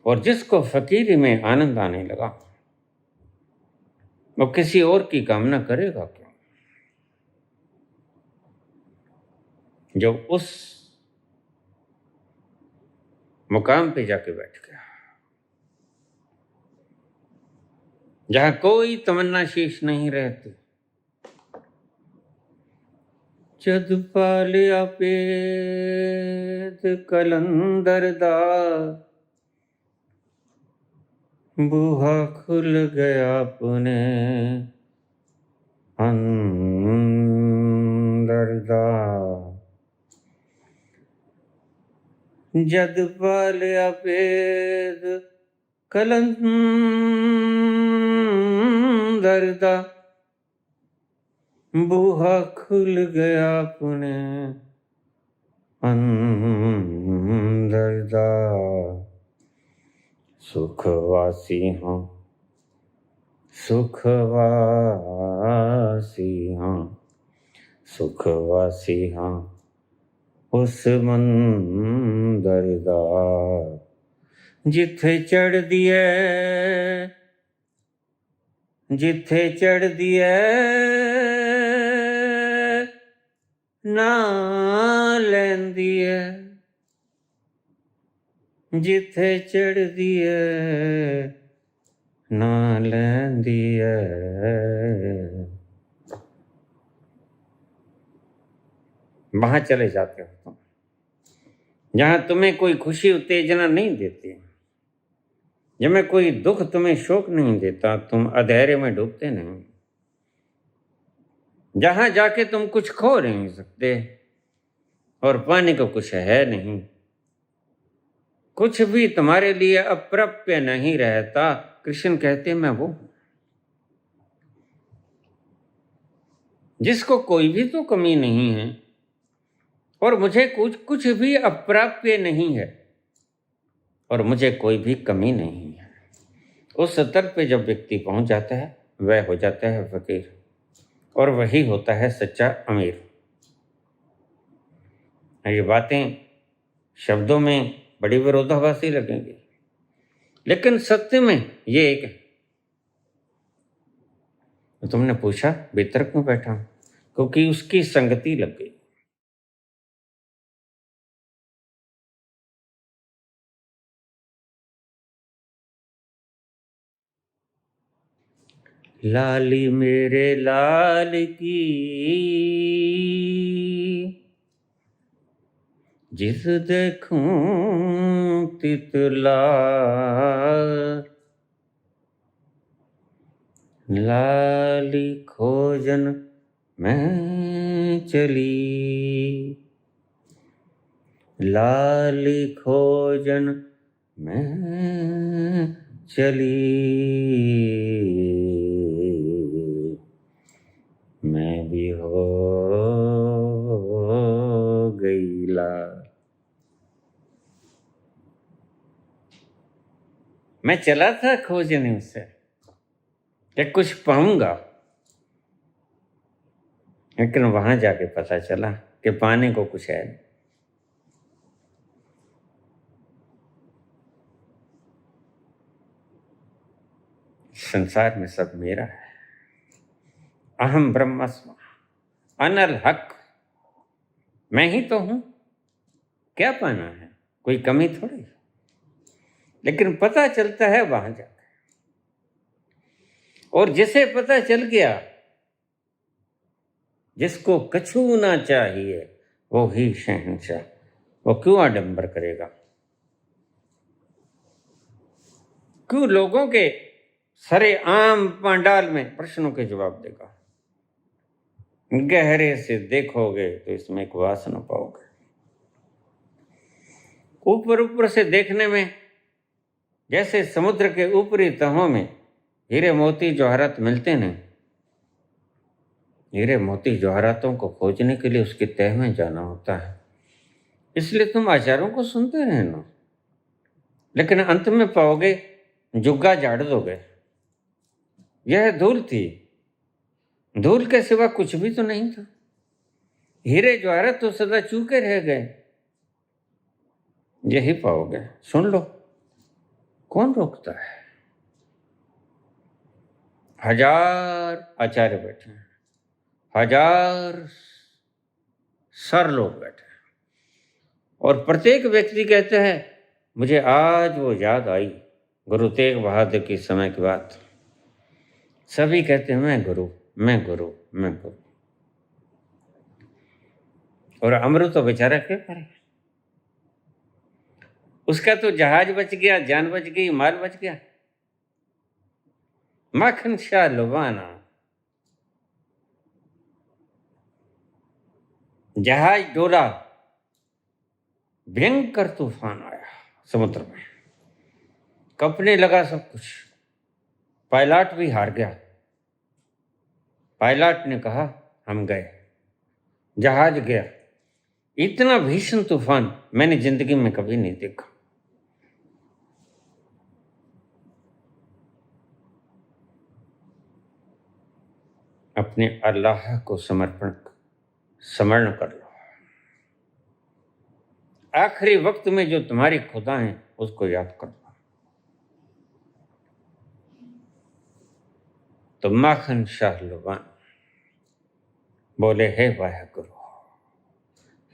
और जिसको फकीरी में आनंद आने लगा, वो किसी और की कामना करेगा क्यों? जब उस मुकाम पे जाके बैठ गया जहां कोई तमन्ना शेष नहीं रहती, जद पालिया पेद कलंदर दा, बूहा खुल गया अपने अंदर दा। जद पालिया पेद कलंदर दा, बूहा खुल गया अपने अंदर दा। सुखवासी हाँ, सुखवासी हाँ, सुखवासी हाँ, उस मंदर दा जिथे चढ़ दिए, जिथे चढ़ दिए ना लैंदी है, जिथे चढ़ दिए ना लैंदी है। वहां चले जाते हो तुम, जहां तुम्हें कोई खुशी उत्तेजना नहीं देती, जिसमें कोई दुख तुम्हें शोक नहीं देता, तुम अधैर्य में डूबते नहीं, जहां जाके तुम कुछ खो नहीं सकते और पाने को कुछ है नहीं, कुछ भी तुम्हारे लिए अप्राप्य नहीं रहता। कृष्ण कहते मैं वो हूं जिसको कोई भी तो कमी नहीं है और मुझे कुछ भी अप्राप्य नहीं है और मुझे कोई भी कमी नहीं है। उस स्तर पे जब व्यक्ति पहुंच जाता है वह हो जाता है फकीर और वही होता है सच्चा अमीर। ये बातें शब्दों में बड़ी विरोधाभासी लगेंगी, लेकिन सत्य में ये एक है। तो तुमने पूछा भीतर क्यों बैठा? क्योंकि उसकी संगति लग गई। लाली मेरे लाल की जिस देखूं तितला, लाली खोजन मैं चली, लाली खोजन मैं चली, मैं भी हो गई लाल। मैं चला था खोजने उसे कि कुछ पाऊंगा, लेकिन वहां जाके पता चला कि पाने को कुछ है नहीं। संसार में सब मेरा है। अहम ब्रह्मस्म, अनल हक, मैं ही तो हूं। क्या पाना है? कोई कमी थोड़ी। लेकिन पता चलता है वहां जाकर, और जिसे पता चल गया, जिसको कछु ना चाहिए वो ही शहंशाह, वो क्यों आडंबर करेगा? क्यों लोगों के सरे आम पंडाल में प्रश्नों के जवाब देगा? गहरे से देखोगे तो इसमें एक वासना पाओगे। ऊपर ऊपर से देखने में जैसे समुद्र के ऊपरी तहों में हीरे मोती जवाहरात मिलते नहीं, हीरे मोती जवाहरातों को खोजने के लिए उसकी तह में जाना होता है। इसलिए तुम आचार्यों को सुनते रहना, लेकिन अंत में पाओगे जुग्गा झाड़ दोगे। यह धूल थी, धूल के सिवा कुछ भी तो नहीं था। हीरे जवाहरात तो सदा चूके रह गए। यही पाओगे। सुन लो, कौन रोकता है? हजार आचार्य बैठे हैं, हजार सर लोग बैठे हैं, और प्रत्येक व्यक्ति कहते हैं मुझे आज वो याद आई गुरु तेग बहादुर की समय की बात। सभी कहते हैं मैं गुरु, मैं गुरु, मैं गुरु। और अमृत तो बेचारा क्या करे? उसका तो जहाज बच गया, जान बच गई, माल बच गया। माखन शाह लुबाना, जहाज डोला, भयंकर तूफान आया समुद्र में, कपने लगा सब कुछ। पायलट भी हार गया। पायलट ने कहा हम गए, जहाज गया। इतना भीषण तूफान मैंने जिंदगी में कभी नहीं देखा। अपने अल्लाह को समरण कर लो। आखिरी वक्त में जो तुम्हारी खुदा है उसको याद कर लो। तो माखन शाह लुबान बोले, हे वाहेगुरु,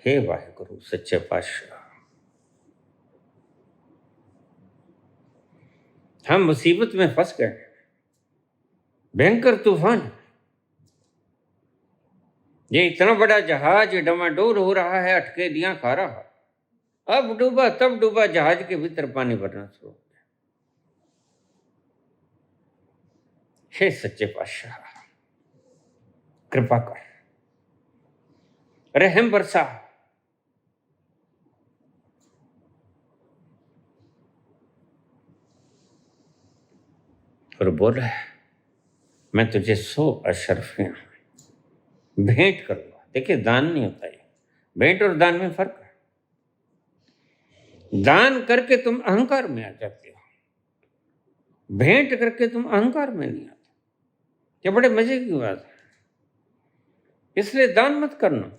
हे वाहेगुरु सच्चे पातशाह, हम मुसीबत में फंस गए, भयंकर तूफान, ये इतना बड़ा जहाज डमाडोल हो रहा है, अटकेलियां खा रहा, अब डूबा तब डूबा, जहाज के भीतर पानी भरना शुरू हो गया। हे सच्चे पातशाह, कृपा कर, रहम बरसा। और बोल रहा है, मैं तुझे 100 अशरफियां भेंट करूंगा। देखिए, दान नहीं होता है, भेंट और दान में फर्क है। दान करके तुम अहंकार में आ जाते हो, भेंट करके तुम अहंकार में नहीं आते। ये बड़े मजे की बात है। इसलिए दान मत करना,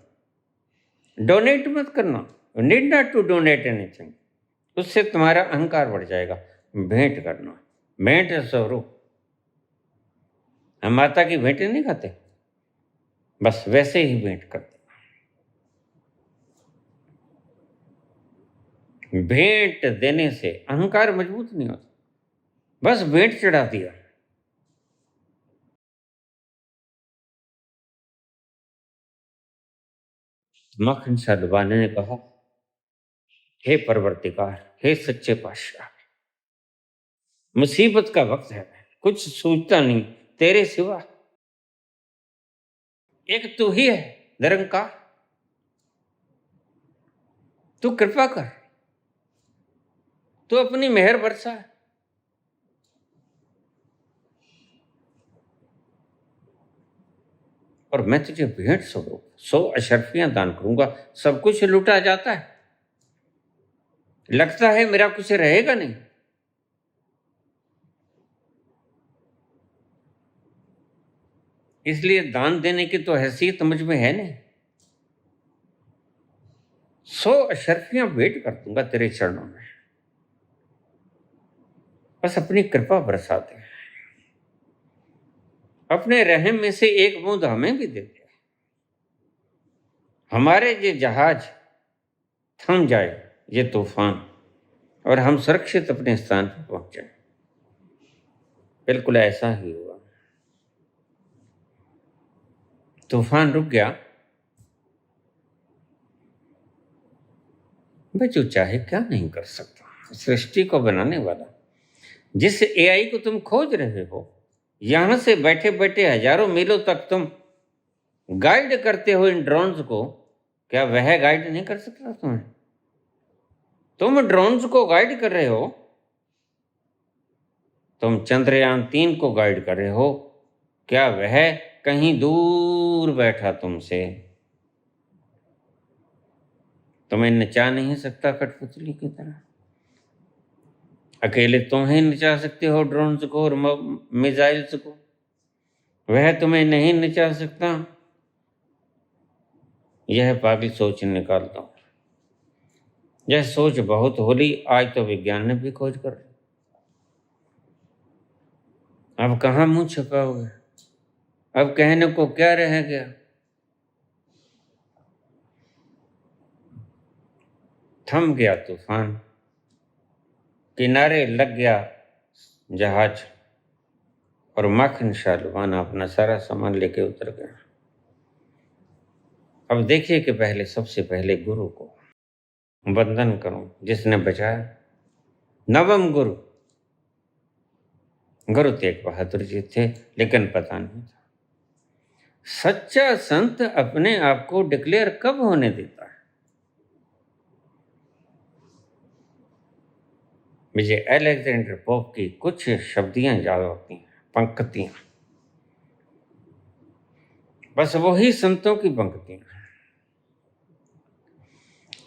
डोनेट मत करना, need not to donate anything, उससे तुम्हारा अहंकार बढ़ जाएगा। भेंट करना, भेंट है स्वरूप। हम माता की भेंटें नहीं खाते, बस वैसे ही भेंट करते। भेंट देने से अहंकार मजबूत नहीं होता, बस भेंट चढ़ा दिया। मक्खन शाह लुबानी ने कहा, हे परवरदिगार, हे सच्चे पातशाह, मुसीबत का वक्त है, कुछ सूझता नहीं तेरे सिवा, एक तू ही है निरंकार, तू कृपा कर, तू अपनी मेहर बरसा। और मैं तुझे भेंट स्वरूप 100 अशरफियां दान करूंगा। सब कुछ लूटा जाता है, लगता है मेरा कुछ रहेगा नहीं। इसलिए दान देने की तो हैसियत मुझ में है नहीं। 100 अशरफियां भेंट कर दूंगा तेरे चरणों में, बस अपनी कृपा बरसा दे, अपने रहम में से एक बूंद हमें भी दे दे, हमारे ये जहाज थम जाए, ये तूफान, और हम सुरक्षित अपने स्थान पर पहुंच जाए। बिल्कुल ऐसा ही हुआ। तूफान रुक गया। भाई, जो चाहे क्या नहीं कर सकता, सृष्टि को बनाने वाला। जिस एआई को तुम खोज रहे हो, यहां से बैठे बैठे हजारों मीलों तक तुम गाइड करते हो इन ड्रोन्स को, क्या वह गाइड नहीं कर सकता तुम्हें? तुम ड्रोन्स को गाइड कर रहे हो, तुम चंद्रयान 3 को गाइड कर रहे हो, क्या वह कहीं दूर बैठा तुमसे तुम्हें नचा नहीं सकता कठपुतली की तरह? अकेले तुम ही नचा सकते हो ड्रोन्स को और मिसाइल्स को, वह तुम्हें नहीं नचा सकता। यह पागल सोच निकालता हूं। यह सोच बहुत होली, आज तो विज्ञान ने भी खोज कर ली। अब कहाँ मुंह छुपाओगे? अब कहने को क्या रह गया? थम गया तूफान, किनारे लग गया जहाज, और माखन शाह लुबाना अपना सारा सामान लेके उतर गया। अब देखिए कि पहले, सबसे पहले गुरु को वंदन करूं जिसने बचाया। नवम गुरु गुरु तेग बहादुर जी थे, लेकिन पता नहीं था सच्चा संत अपने आप को डिक्लेयर कब होने देता है। मुझे अलेक्जेंडर पोप की कुछ शब्दियां याद होती हैं, पंक्तियां, बस वही संतों की पंक्तियां।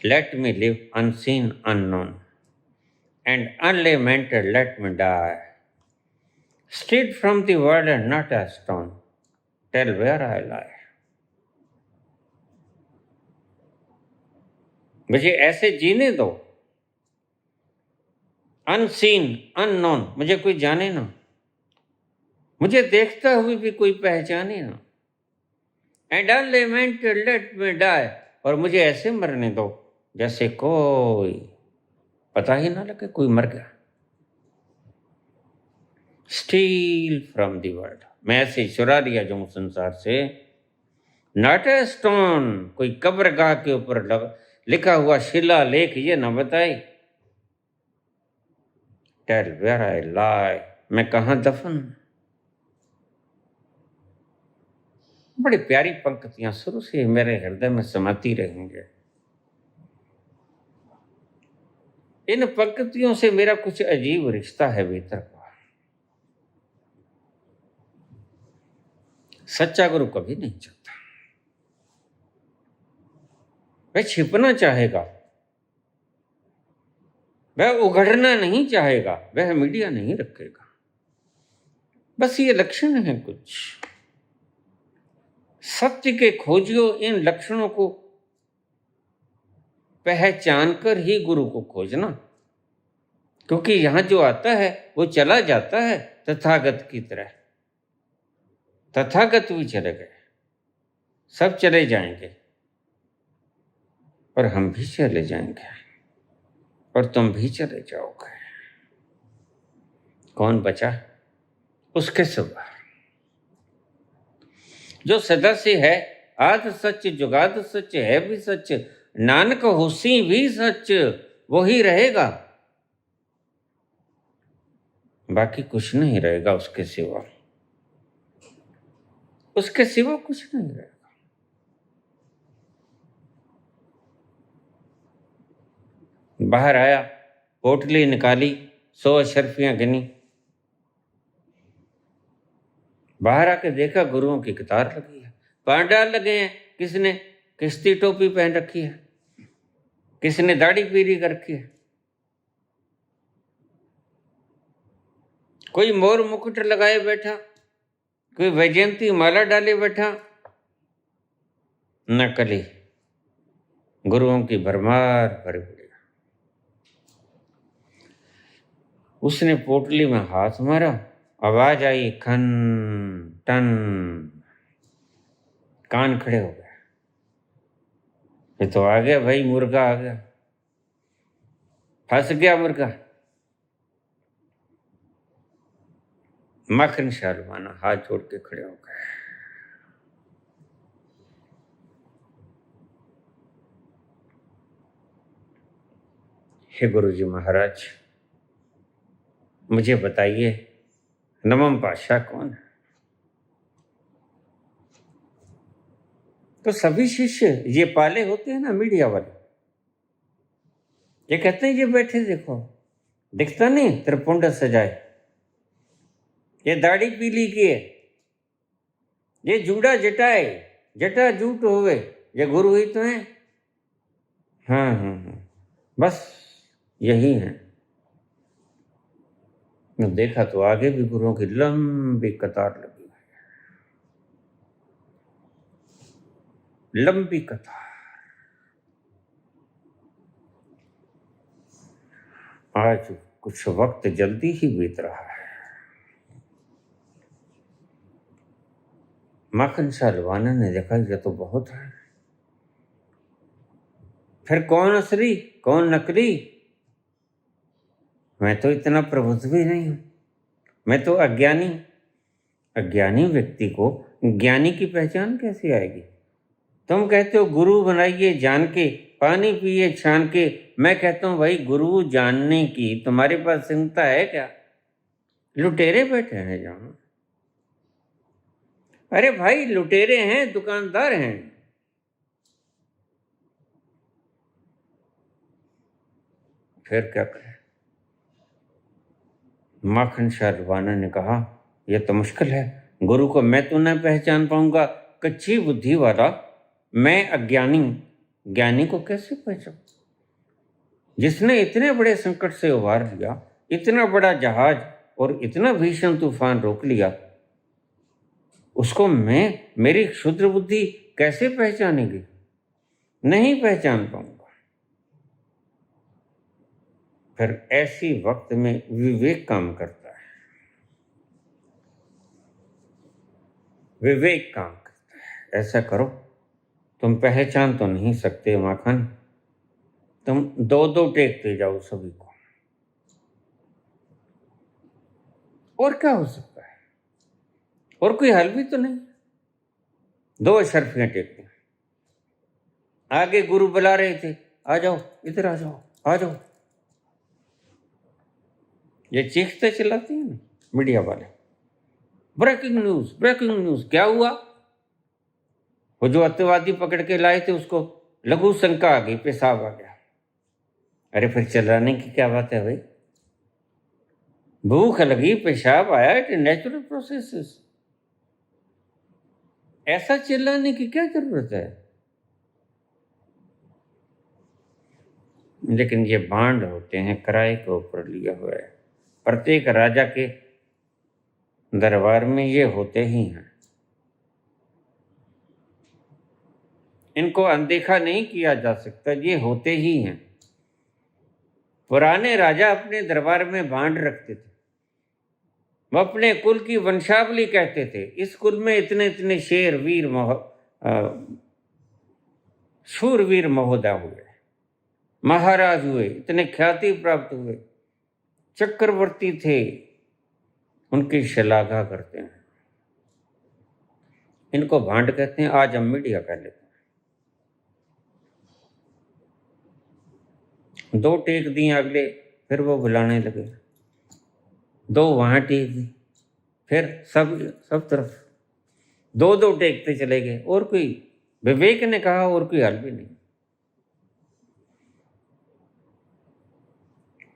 Let me live unseen unknown and unlamented let me die, straight from the word and not a stone, tell where I lie. मुझे ऐसे जीने दो, अनसीन अननोन, मुझे कोई जाने ना, मुझे देखता हुए भी कोई पहचाने ना। And unlimited let me die, और मुझे ऐसे मरने दो जैसे कोई पता ही ना लगे कोई मर गया। स्टील फ्रॉम द वर्ल्ड, मैं ऐसे चुरा लिया जाऊं संसार से। नॉट ए स्टोन, कोई कब्रगाह के ऊपर लिखा हुआ शिला लेख ये ना बताए। टेल वेयर आई लाई, मैं कहां दफन। बड़ी प्यारी पंक्तियां शुरू से मेरे हृदय में समाती रहेंगे। इन पंक्तियों से मेरा कुछ अजीब रिश्ता है भीतर का। सच्चा गुरु कभी नहीं चाहता, वह छिपना चाहेगा, वह उघड़ना नहीं चाहेगा, वह मीडिया नहीं रखेगा। बस ये लक्षण है कुछ। सत्य के खोजियो इन लक्षणों को पहचान कर ही गुरु को खोजना, क्योंकि यहां जो आता है वो चला जाता है तथागत की तरह। तथागत भी चले गए, सब चले जाएंगे, और हम भी चले जाएंगे, और तुम भी चले जाओगे। कौन बचा? उसके सिवा जो सदा से है, आद सच जुगाद सच है भी सच, नानक होसी भी सच, वही रहेगा। बाकी कुछ नहीं रहेगा उसके सिवा, उसके सिवा कुछ नहीं रहेगा। बाहर आया, पोटली निकाली, 100 अशरफियां गिनी, बाहर आके देखा गुरुओं की कतार लगी है, पांडाल लगे हैं। किसने किश्ती टोपी पहन रखी है, किसने दाढ़ी पीली कर रखी है, कोई मोर मुकुट लगाए बैठा, कोई वैजयंती माला डाले बैठा। नकली गुरुओं की भरमार भरी पड़ी। उसने पोटली में हाथ मारा, आवाज आई खन टन, कान खड़े हो गए। ये तो आ गया भाई, मुर्गा आ गया, फंस गया मुर्गा। माखन शालवाना हाथ जोड़ के खड़े हो गए। हे गुरुजी महाराज, मुझे बताइए नवम पातशाह कौन है? तो सभी शिष्य ये पाले होते हैं ना मीडिया वाले, ये कहते हैं ये बैठे देखो, दिखता नहीं त्रिपुंड सजाए, ये दाढ़ी पीली की है, ये जूड़ा जटाए, जटा जूट होवे, ये गुरु ही तो है। हाँ, बस यही है। देखा तो आगे भी गुरुओं की लंबी कतार लगी है, लंबी कतार। आज कुछ वक्त जल्दी ही बीत रहा है। माखन शालवाना ने देखा ये तो बहुत है, फिर कौन असली कौन नकली? मैं तो इतना प्रबुद्ध भी नहीं हूं, मैं तो अज्ञानी। अज्ञानी व्यक्ति को ज्ञानी की पहचान कैसे आएगी? तुम कहते हो गुरु बनाइए जान के, पानी पिए छान के। मैं कहता हूं भाई गुरु जानने की तुम्हारे पास क्षमता है क्या? लुटेरे बैठे हैं जहां। अरे भाई लुटेरे हैं, दुकानदार हैं। फिर क्या करें? माखन शालवाना ने कहा यह तो मुश्किल है, गुरु को मैं तो न पहचान पाऊंगा, कच्ची बुद्धि वाला मैं अज्ञानी, ज्ञानी को कैसे पहचान? जिसने इतने बड़े संकट से उबार लिया, इतना बड़ा जहाज और इतना भीषण तूफान रोक लिया, उसको मेरी क्षुद्र बुद्धि कैसे पहचानेगी? नहीं पहचान पाऊंगा। फिर ऐसी वक्त में विवेक काम करता है, विवेक काम करता है। ऐसा करो, तुम पहचान तो नहीं सकते माखन, तुम दो दो टेकते जाओ सभी को, और क्या हो सकता है? और कोई हल भी तो नहीं। दो अशरफियां टेकते, आगे गुरु बुला रहे थे, आ जाओ इधर, आ जाओ, आ जाओ। ये चीखते चिल्लाते हैं ना मीडिया वाले, ब्रेकिंग न्यूज, ब्रेकिंग न्यूज। क्या हुआ? वो जो अत्यवादी पकड़ के लाए थे उसको लघु शंका आ गई, पेशाब आ गया। अरे फिर चिल्लाने की क्या बात है भाई? भूख लगी, पेशाब आया, इट नेचुरल प्रोसेस। ऐसा चिल्लाने की क्या जरूरत है? लेकिन ये बांड होते हैं, किराए के ऊपर लिया हुआ है। प्रत्येक राजा के दरबार में ये होते ही हैं। इनको अनदेखा नहीं किया जा सकता, ये होते ही हैं। पुराने राजा अपने दरबार में बांड रखते थे, वो अपने कुल की वंशावली कहते थे। इस कुल में इतने इतने शेर वीर शूरवीर महोदय हुए, महाराज हुए, इतने ख्याति प्राप्त हुए, चक्रवर्ती थे, उनकी श्लाघा करते हैं। इनको भांड कहते हैं। आज हम मीडिया कर लेते हैं। दो टेक दिए अगले, फिर वो बुलाने लगे, दो वहां टेक दी, फिर सब तरफ दो दो टेकते चले गए। और कोई, विवेक ने कहा, और कोई हल भी नहीं।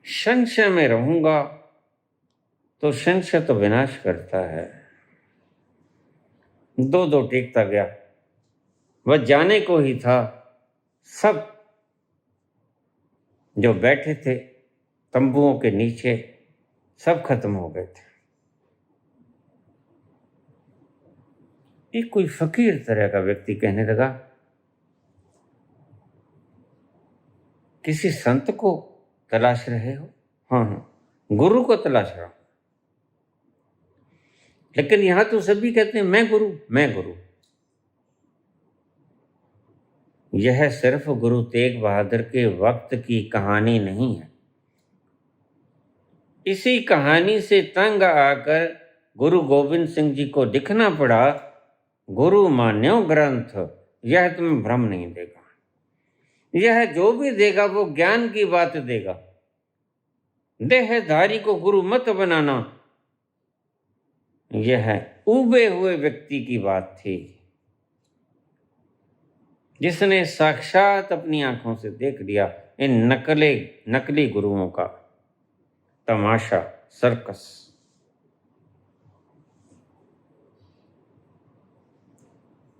संशय में रहूंगा तो संशय तो विनाश करता है। दो दो टेकता गया, वह जाने को ही था। सब जो बैठे थे तंबुओं के नीचे, सब खत्म हो गए थे। एक कोई फकीर तरह का व्यक्ति कहने लगा, किसी संत को तलाश रहे हो? हाँ हाँ, गुरु को तलाश रहा हूं। लेकिन यहां तो सभी कहते हैं मैं गुरु, मैं गुरु। यह सिर्फ गुरु तेग बहादुर के वक्त की कहानी नहीं है। इसी कहानी से तंग आकर गुरु गोविंद सिंह जी को लिखना पड़ा, गुरु मान्यो ग्रंथ यह तुम्हें भ्रम नहीं देगा। यह जो भी देगा वो ज्ञान की बात देगा। देहधारी को गुरु मत बनाना, यह उबे हुए व्यक्ति की बात थी, जिसने साक्षात अपनी आंखों से देख लिया इन नकली गुरुओं का तमाशा, सर्कस।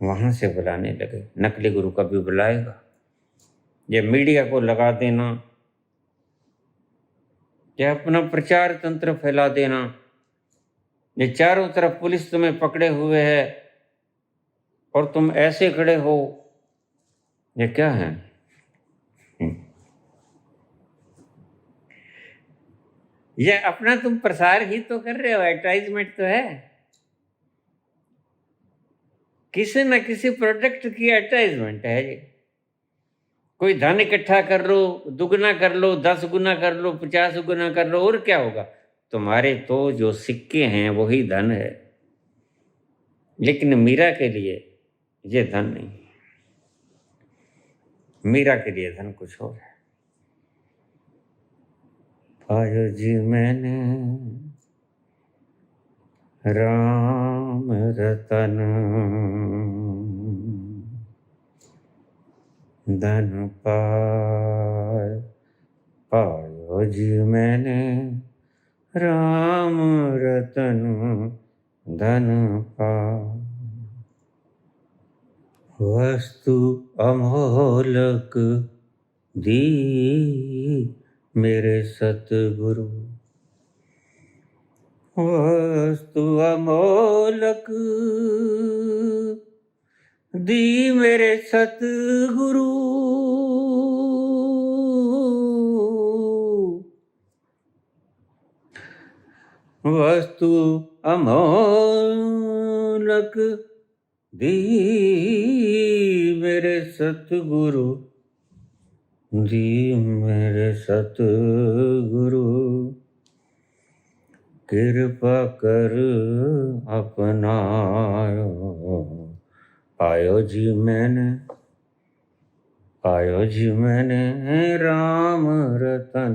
वहां से बुलाने लगे। नकली गुरु कभी बुलाएगा? ये मीडिया को लगा देना, या अपना प्रचार तंत्र फैला देना, ये चारों तरफ पुलिस तुम्हें पकड़े हुए है और तुम ऐसे खड़े हो, ये क्या है? ये अपना तुम प्रसार ही तो कर रहे हो, एडवर्टाइजमेंट तो है। किसी न किसी प्रोडक्ट की एडवर्टाइजमेंट है ये। कोई धन इकट्ठा कर लो, दुगना कर लो, 10 गुना कर लो, 50 गुना कर लो, और क्या होगा? तुम्हारे तो जो सिक्के हैं वही धन है। लेकिन मीरा के लिए ये धन नहीं, मीरा के लिए धन कुछ और है। पायो जी मैंने राम रतन, धन पायो जी मैंने राम रतन, धन पाय। वस्तु अमोलक दी मेरे सतगुरु, वस्तु अमोलक दी मेरे सतगुरु, वस्तु अमोलक दी मेरे सतगुरु, दी मेरे सतगुरु, कृपा कर अपनायो, पायो जी मैंने राम रतन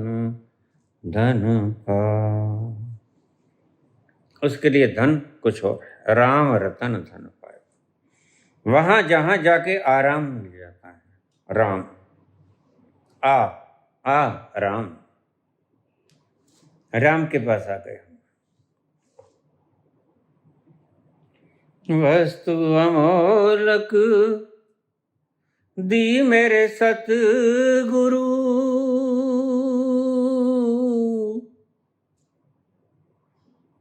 धन पा। उसके लिए धन कुछ और है, राम रतन धन पाए। वहां जहां जाके आराम मिल जाता है, राम आ राम, राम के पास आ गए। वस्तु अमोलक दी मेरे सतगुरु,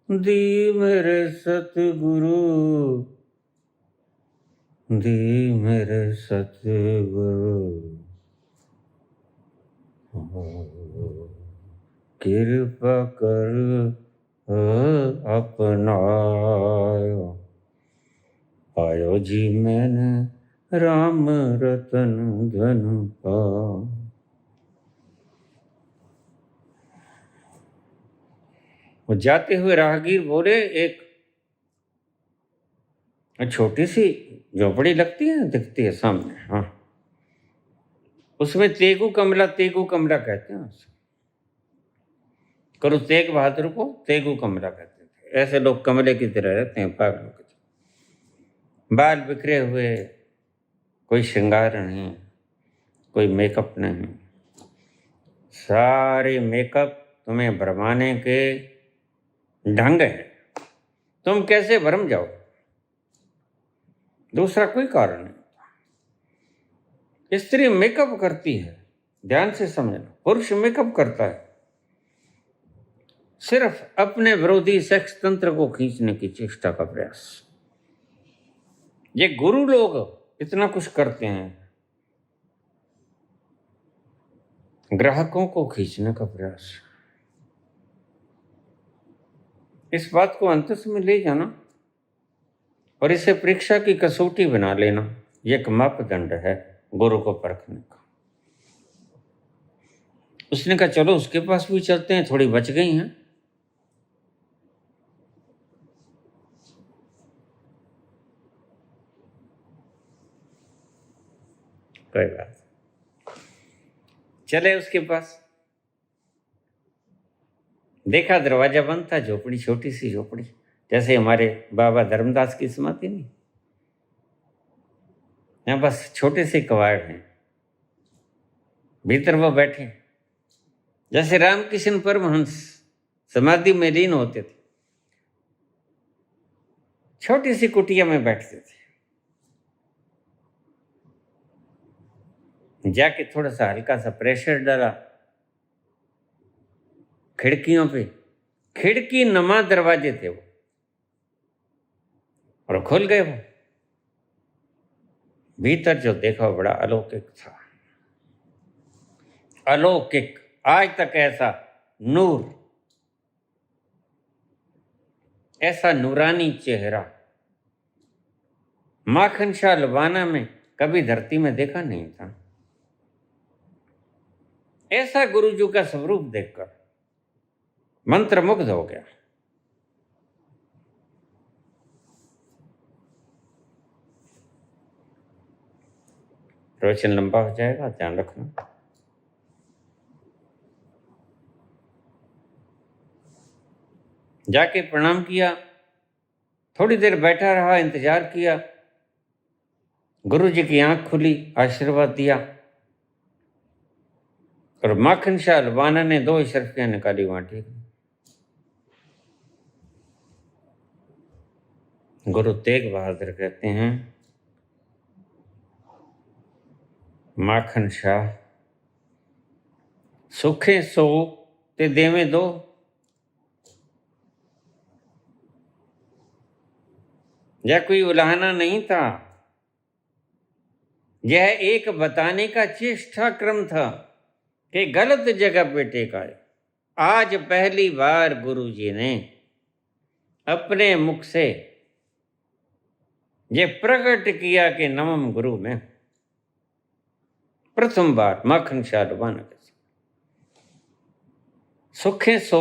दी मेरे सतगुरु, दी मेरे सतगुरु, कृपा कर अपनायो, पायो जी मैंने राम रतन धन पा। वो जाते हुए राहगीर बोले, एक छोटी सी झोपड़ी लगती है, दिखती है सामने, हाँ, उसमें तेगु कमला कहते हैं उसे। गुरु तेग बहादुर को तेगु कमला कहते थे। ऐसे लोग कमले की तरह रहते हैं, पागलों की तरह, बाल बिखरे हुए, कोई श्रृंगार नहीं, कोई मेकअप नहीं, सारे मेकअप तुम्हें भरमाने के ढंग है, तुम कैसे भरम जाओ, दूसरा कोई कारण नहीं। स्त्री मेकअप करती है, ध्यान से समझना, पुरुष मेकअप करता है सिर्फ अपने विरोधी सेक्स तंत्र को खींचने की चेष्टा का प्रयास। ये गुरु लोग इतना कुछ करते हैं, ग्राहकों को खींचने का प्रयास। इस बात को अंतस में ले जाना और इसे परीक्षा की कसौटी बना लेना, यह एक मापदंड है गुरु को परखने का। उसने कहा चलो उसके पास भी चलते हैं, थोड़ी बच गई हैं। कोई बात, चले उसके पास, देखा दरवाजा बंद था, झोपड़ी छोटी सी झोपड़ी, जैसे हमारे बाबा धर्मदास की समाधि नहीं, यहाँ बस छोटे से कवाड़ हैं, भीतर वो बैठे जैसे रामकृष्ण परमहंस समाधि में लीन होते थे, छोटी सी कुटिया में बैठते थे। जाके थोड़ा सा हल्का सा प्रेशर डाला खिड़कियों पे, खिड़की नमा दरवाजे थे वो, और खुल गए वो। भीतर जो देखा बड़ा अलौकिक था, अलौकिक, आज तक ऐसा नूर, ऐसा नूरानी चेहरा माखन शाह लबाना में कभी धरती में देखा नहीं था। ऐसा गुरुजी का स्वरूप देखकर मंत्रमुग्ध हो गया। प्रवचन लंबा हो जाएगा, ध्यान रखना। जाके प्रणाम किया, थोड़ी देर बैठा रहा, इंतजार किया, गुरुजी की आंख खुली, आशीर्वाद दिया, और माखन शाह लबाना ने 2 शर्फियां निकाली वहां, ठीक। गुरु तेग बहादुर कहते हैं, माखन शाह सुखे सो ते देवे दो, यह कोई उलाहना नहीं था, यह एक बताने का चेष्टा क्रम था कि गलत जगह पे टेकाए। आज पहली बार गुरु जी ने अपने मुख से ये प्रकट किया कि नवम गुरु में प्रथम बार माखन शाह डुबाना कैसे सुखे सो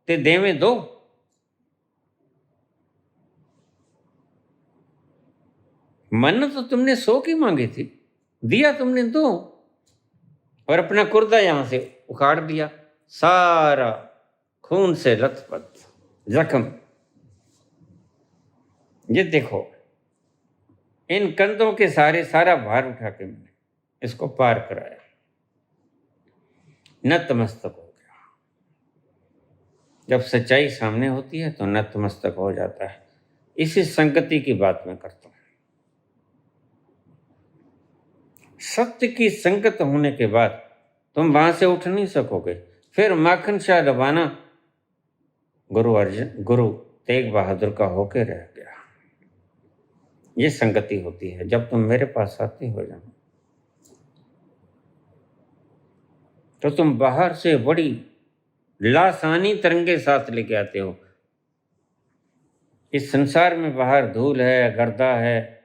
ते देवें दो। मन्नत तो तुमने 100 की मांगी थी, दिया तुमने 2, और अपना कुर्दा यहां से उखाड़ दिया, सारा खून से लथपथ जख्म। ये देखो, इन कंधों के सारा भार उठा के मैंने इसको पार कराया, नतमस्तक हो गया। जब सच्चाई सामने होती है तो नतमस्तक हो जाता है। इसी संगति की बात मैं करता हूं। सत्य की संगत होने के बाद तुम वहां से उठ नहीं सकोगे। फिर माखन शाह डुबाना गुरु तेग बहादुर का होके रह गया। ये संगति होती है जब तुम मेरे पास आते हो जाओ तो तुम बाहर से बड़ी लासानी तरंगे साथ लेके आते हो। इस संसार में बाहर धूल है, गर्दा है,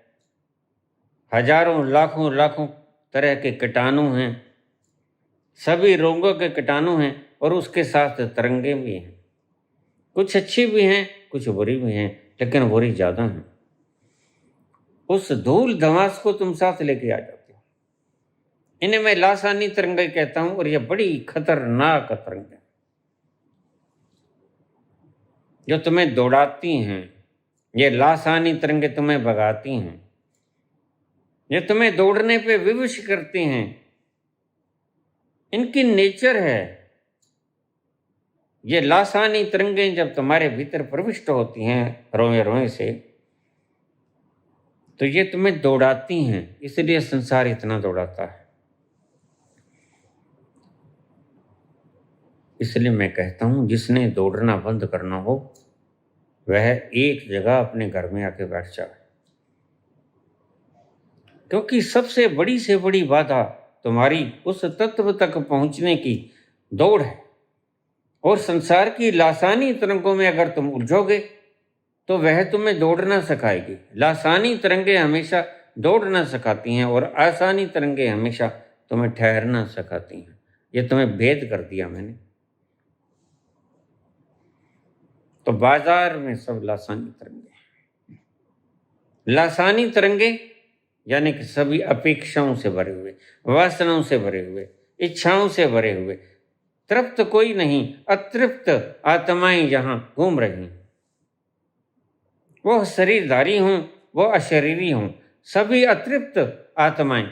हजारों लाखों तरह के कीटाणु हैं, सभी रोगों के कीटाणु हैं, और उसके साथ तरंगे भी हैं। कुछ अच्छी भी हैं, कुछ बुरी भी हैं, लेकिन बुरी ज्यादा हैं। उस धूल धमास को तुम साथ लेके आ जाते हो। इन्हें मैं लासानी तरंगे कहता हूं, और ये बड़ी खतरनाक तरंगे जो तुम्हें दौड़ाती हैं। ये लासानी तरंगे तुम्हें भगाती हैं, ये तुम्हें दौड़ने पे विवश करती हैं। इनकी नेचर है। ये लासानी तरंगे जब तुम्हारे भीतर प्रविष्ट होती हैं रोए रोए से, तो ये तुम्हें दौड़ाती हैं। इसलिए संसार इतना दौड़ाता है। इसलिए मैं कहता हूं, जिसने दौड़ना बंद करना हो वह एक जगह अपने घर में आके बैठ जाए, क्योंकि सबसे बड़ी से बड़ी बाधा तुम्हारी उस तत्व तक पहुंचने की दौड़ है। और संसार की लासानी तरंगों में अगर तुम उलझोगे तो वह तुम्हें दौड़ना सिखाएगी। लासानी तरंगे हमेशा दौड़ना सिखाती हैं, और आसानी तरंगे हमेशा तुम्हें ठहरना सिखाती हैं। ये तुम्हें भेद कर दिया मैंने। तो बाजार में सब लासानी तरंगे, लासानी तरंगे यानी कि सभी अपेक्षाओं से भरे हुए, वासनाओं से भरे हुए, इच्छाओं से भरे हुए, तृप्त कोई नहीं, अतृप्त आत्माएं जहां घूम रही हैं। वो शरीरधारी हों, वो अशरीरी हों, सभी अतृप्त आत्माएं,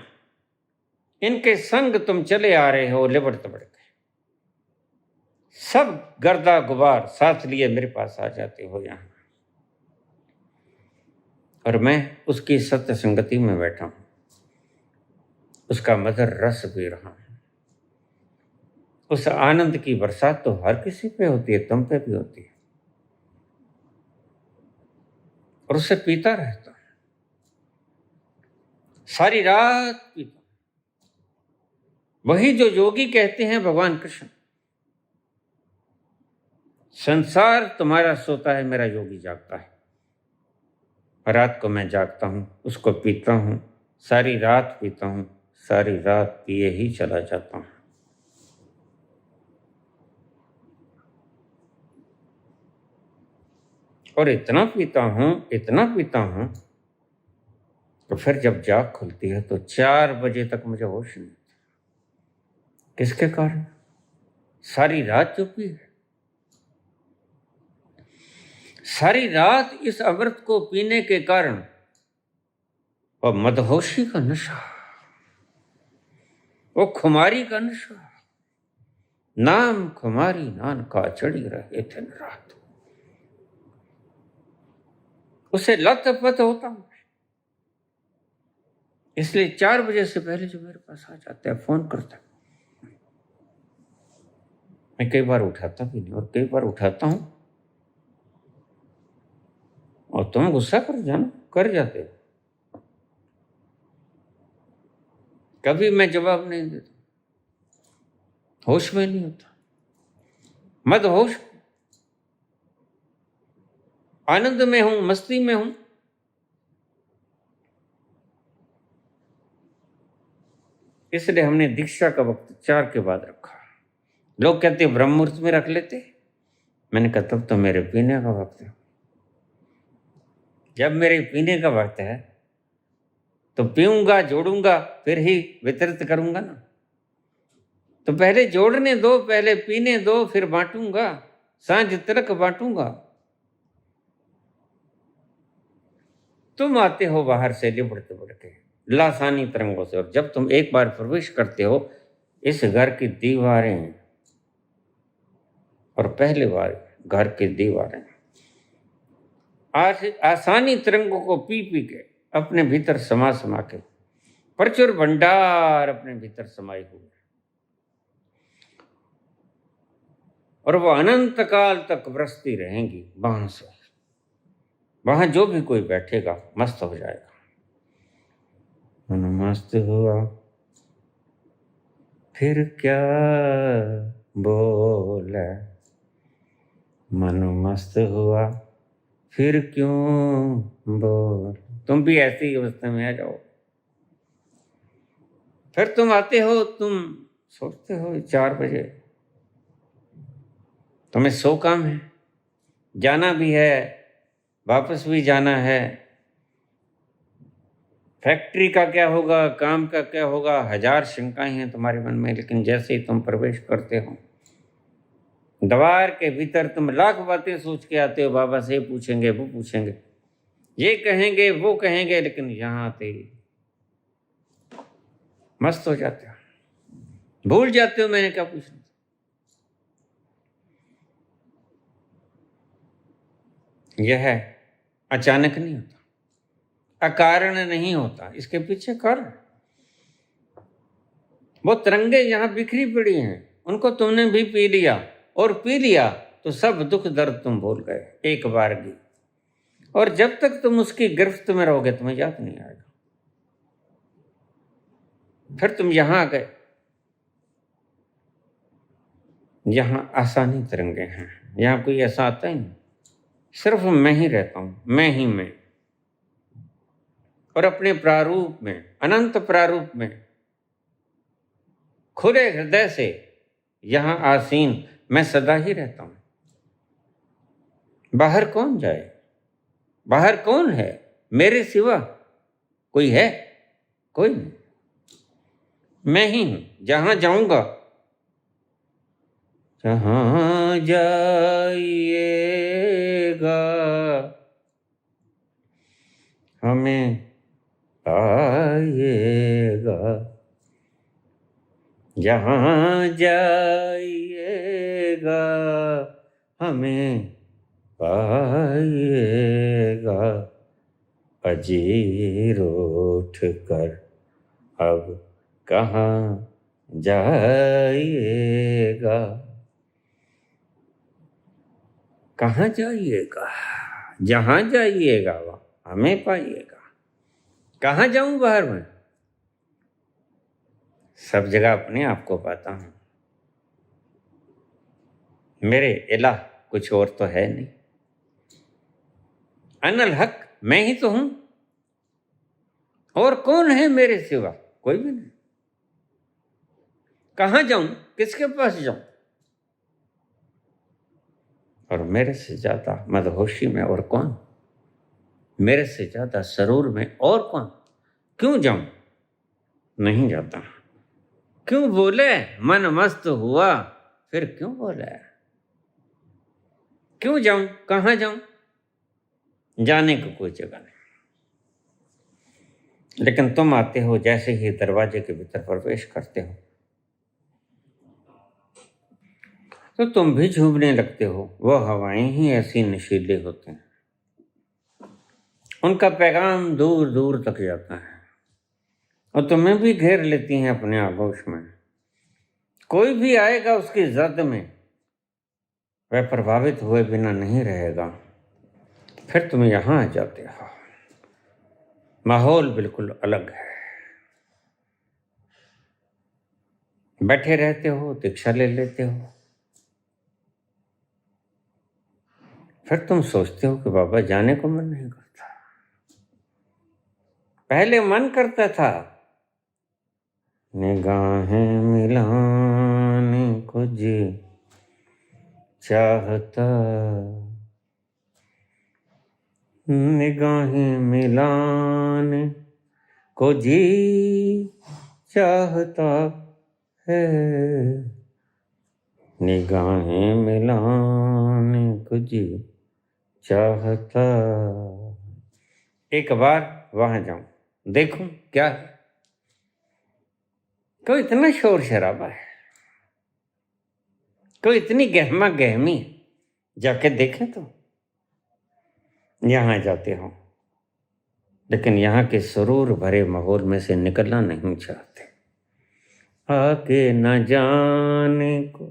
इनके संग तुम चले आ रहे हो लिबड़ तबड़ के। सब गर्दा गुबार साथ लिए मेरे पास आ जाते हो यहां, और मैं उसकी सत्य संगति में बैठा हूं, उसका मधुर रस पी रहा हूं। उस आनंद की बरसात तो हर किसी पे होती है, तुम पे भी होती है, और उसे पीता रहता हूं, सारी रात पीता। वही जो योगी कहते हैं भगवान कृष्ण, संसार तुम्हारा सोता है, मेरा योगी जागता है। रात को मैं जागता हूं, उसको पीता हूं, सारी रात पीता हूं, सारी रात पिए ही चला जाता हूं। और इतना पीता हूं तो फिर जब जाग खुलती है तो 4 बजे तक मुझे होश नहीं। किसके कारण? सारी रात जो पी है, सारी रात इस अमृत को पीने के कारण, और मदहोशी का नशा, वो खुमारी का नशा, नाम खुमारी नान का चढ़ी रहे दिन रात, उसे लत-पत होता हूं। इसलिए 4 बजे से पहले जो मेरे पास आ जाता है, फोन करता है, मैं कई बार उठाता भी नहीं, और कई बार उठाता हूं और और तुम गुस्सा कर जाना, कर जाते हो। कभी मैं जवाब नहीं देता, होश में नहीं होता, मत होश, आनंद में हूं, मस्ती में हूं। इसलिए हमने दीक्षा का वक्त 4 के बाद रखा। लोग कहते ब्रह्म मुहूर्त में रख लेते, मैंने कहा तब तो मेरे पीने का वक्त है। जब मेरे पीने का वक्त है तो पीऊंगा, जोड़ूंगा, फिर ही वितरित करूंगा ना। तो पहले जोड़ने दो, पहले पीने दो, फिर बांटूंगा, सांझ तक बांटूंगा। तुम आते हो बाहर से लिपटते बढ़ते लासानी तरंगों से, और जब तुम एक बार प्रवेश करते हो इस घर की दीवारें, और पहले बार घर की दीवारें आसानी तरंगों को पी पी के अपने भीतर समा समा के प्रचुर भंडार अपने भीतर समाये हुए, और वो अनंत काल तक बरसती रहेंगी। वहां से वहां जो भी कोई बैठेगा मस्त हो जाएगा। मन मस्त हुआ फिर क्या बोले, मन मस्त हुआ फिर क्यों बोल। तुम भी ऐसी अवस्था में आ जाओ। फिर तुम आते हो, तुम सोचते हो 4 बजे तुम्हें 100 काम है, जाना भी है, वापस भी जाना है, फैक्ट्री का क्या होगा, काम का क्या होगा, 1000 शंकाएं हैं तुम्हारे मन में। लेकिन जैसे ही तुम प्रवेश करते हो द्वार के भीतर, तुम लाख बातें सोच के आते हो, बाबा से पूछेंगे, वो पूछेंगे, ये कहेंगे, वो कहेंगे, लेकिन यहां आते मस्त हो जाते हो, भूल जाते हो मैंने क्या पूछना। यह अचानक नहीं होता, अकारण नहीं होता, इसके पीछे कारण। वो तरंगे यहां बिखरी पड़ी हैं, उनको तुमने भी पी लिया, और पी लिया तो सब दुख दर्द तुम भूल गए एक बार भी। और जब तक तुम उसकी गिरफ्त में रहोगे तुम्हें याद नहीं आएगा। फिर तुम यहां आ गए, यहां आसानी तरंगे हैं, यहां कोई ऐसा आता ही नहीं, सिर्फ मैं ही रहता हूं, मैं ही मैं, और अपने प्रारूप में, अनंत प्रारूप में, खुले हृदय से यहां आसीन मैं सदा ही रहता हूं। बाहर कौन जाए, बाहर कौन है मेरे सिवा? कोई है? कोई नहीं, मैं ही हूं। जहां जाऊंगा, जहां जाइएगा हमें पाइएगा, जहां जाइएगा हमें पाइएगा। अजीर उठ कर अब कहाँ जाइएगा, कहाँ जाइएगा? जहां जाइएगा वहां हमें पाइएगा। कहाँ जाऊं बाहर में? सब जगह अपने आप को पाता हूं। मेरे इलाह कुछ और तो है नहीं, अनल हक मैं ही तो हूं, और कौन है मेरे सिवा? कोई भी नहीं। कहां जाऊं, किसके पास जाऊं? और मेरे से ज्यादा मदहोशी में और कौन, मेरे से ज्यादा सरूर में और कौन? क्यों जाऊं? नहीं जाता। क्यों बोले मन मस्त हुआ फिर क्यों बोले? क्यों जाऊं, कहां जाऊं? जाने को कोई जगह नहीं। लेकिन तुम आते हो, जैसे ही दरवाजे के भीतर प्रवेश करते हो तो तुम भी झूमने लगते हो। वह हवाएं ही ऐसी नशीले होते हैं, उनका पैगाम दूर दूर तक जाता है और तुम्हें भी घेर लेती हैं अपने आगोश में। कोई भी आएगा उसकी जद में वह प्रभावित हुए बिना नहीं रहेगा। फिर तुम यहां आ जाते हो, माहौल बिल्कुल अलग है। बैठे रहते हो, दीक्षा ले लेते हो, फिर तुम सोचते हो कि बाबा जाने को मन नहीं करता। पहले मन करता था, निगाहें मिलाने को जी चाहता, निगाहें मिलाने को जी चाहता है, निगाहें मिलाने को जी चाहता। एक बार वहां जाऊं, देखूं क्या है। कोई इतना शोर शराबा है, कोई इतनी गहमा गहमी, जाके देखें तो। यहां जाते हो, लेकिन यहाँ के सुरूर भरे माहौल में से निकलना नहीं चाहते। आके न जाने को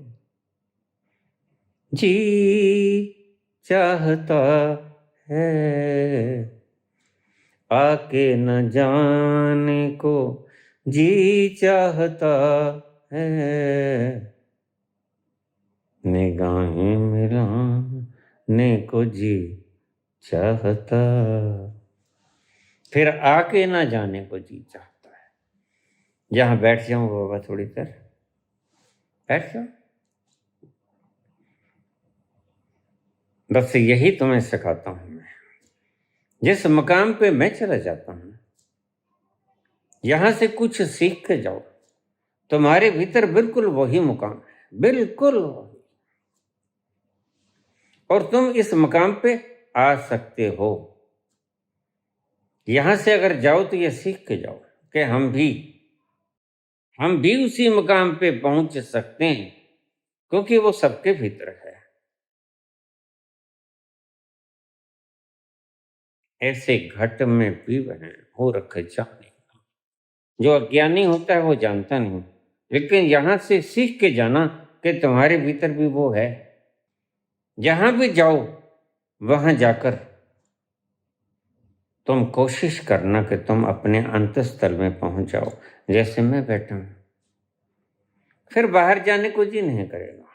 जी चाहता है, आके न जाने को जी चाहता है, निगाहें मिलाने को जी चाहता, फिर आके ना जाने को जी चाहता है। जहां बैठ जाऊं बाबा, थोड़ी देर बैठ जाऊं, बस यही तुम्हें सिखाता हूं मैं। जिस मकाम पे मैं चला जाता हूं, यहां से कुछ सीख के जाओ, तुम्हारे भीतर बिल्कुल वही मुकाम है, बिल्कुल वही, और तुम इस मकाम पे आ सकते हो। यहां से अगर जाओ तो ये सीख के जाओ कि हम भी उसी मकाम पे पहुंच सकते हैं, क्योंकि वो सबके भीतर है। ऐसे घट में पीवन हो रखे जाने। जो अज्ञानी होता है वो जानता नहीं, लेकिन यहां से सीख के जाना कि तुम्हारे भीतर भी वो है। जहां भी जाओ वहां जाकर तुम कोशिश करना कि तुम अपने अंतस्थल में पहुंच जाओ, जैसे मैं बैठा हूं। फिर बाहर जाने को जी नहीं करेगा,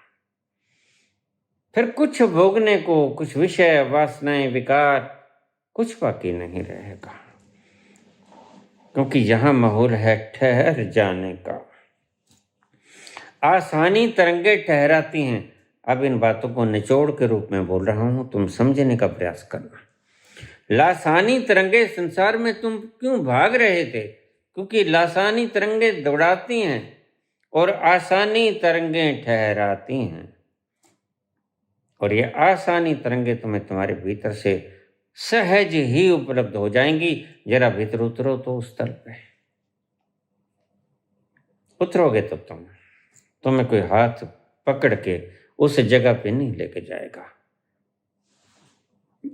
फिर कुछ भोगने को, कुछ विषय वासनाएं विकार कुछ बाकी नहीं रहेगा, क्योंकि यहां माहौल है ठहर जाने का। आसानी तरंगे ठहराती हैं। अब इन बातों को निचोड़ के रूप में बोल रहा हूं, तुम समझने का प्रयास करना। लासानी तरंगे, संसार में तुम क्यों भाग रहे थे? क्योंकि लासानी तरंगे दौड़ाती हैं और आसानी तरंगे ठहराती हैं। और ये आसानी तरंगे तुम्हें तुम्हारे भीतर से सहज ही उपलब्ध हो जाएंगी। जरा भीतर उतरो तो उस तल पे उतरोगे तो तुम्हें कोई हाथ पकड़ के उस जगह पे नहीं लेके जाएगा।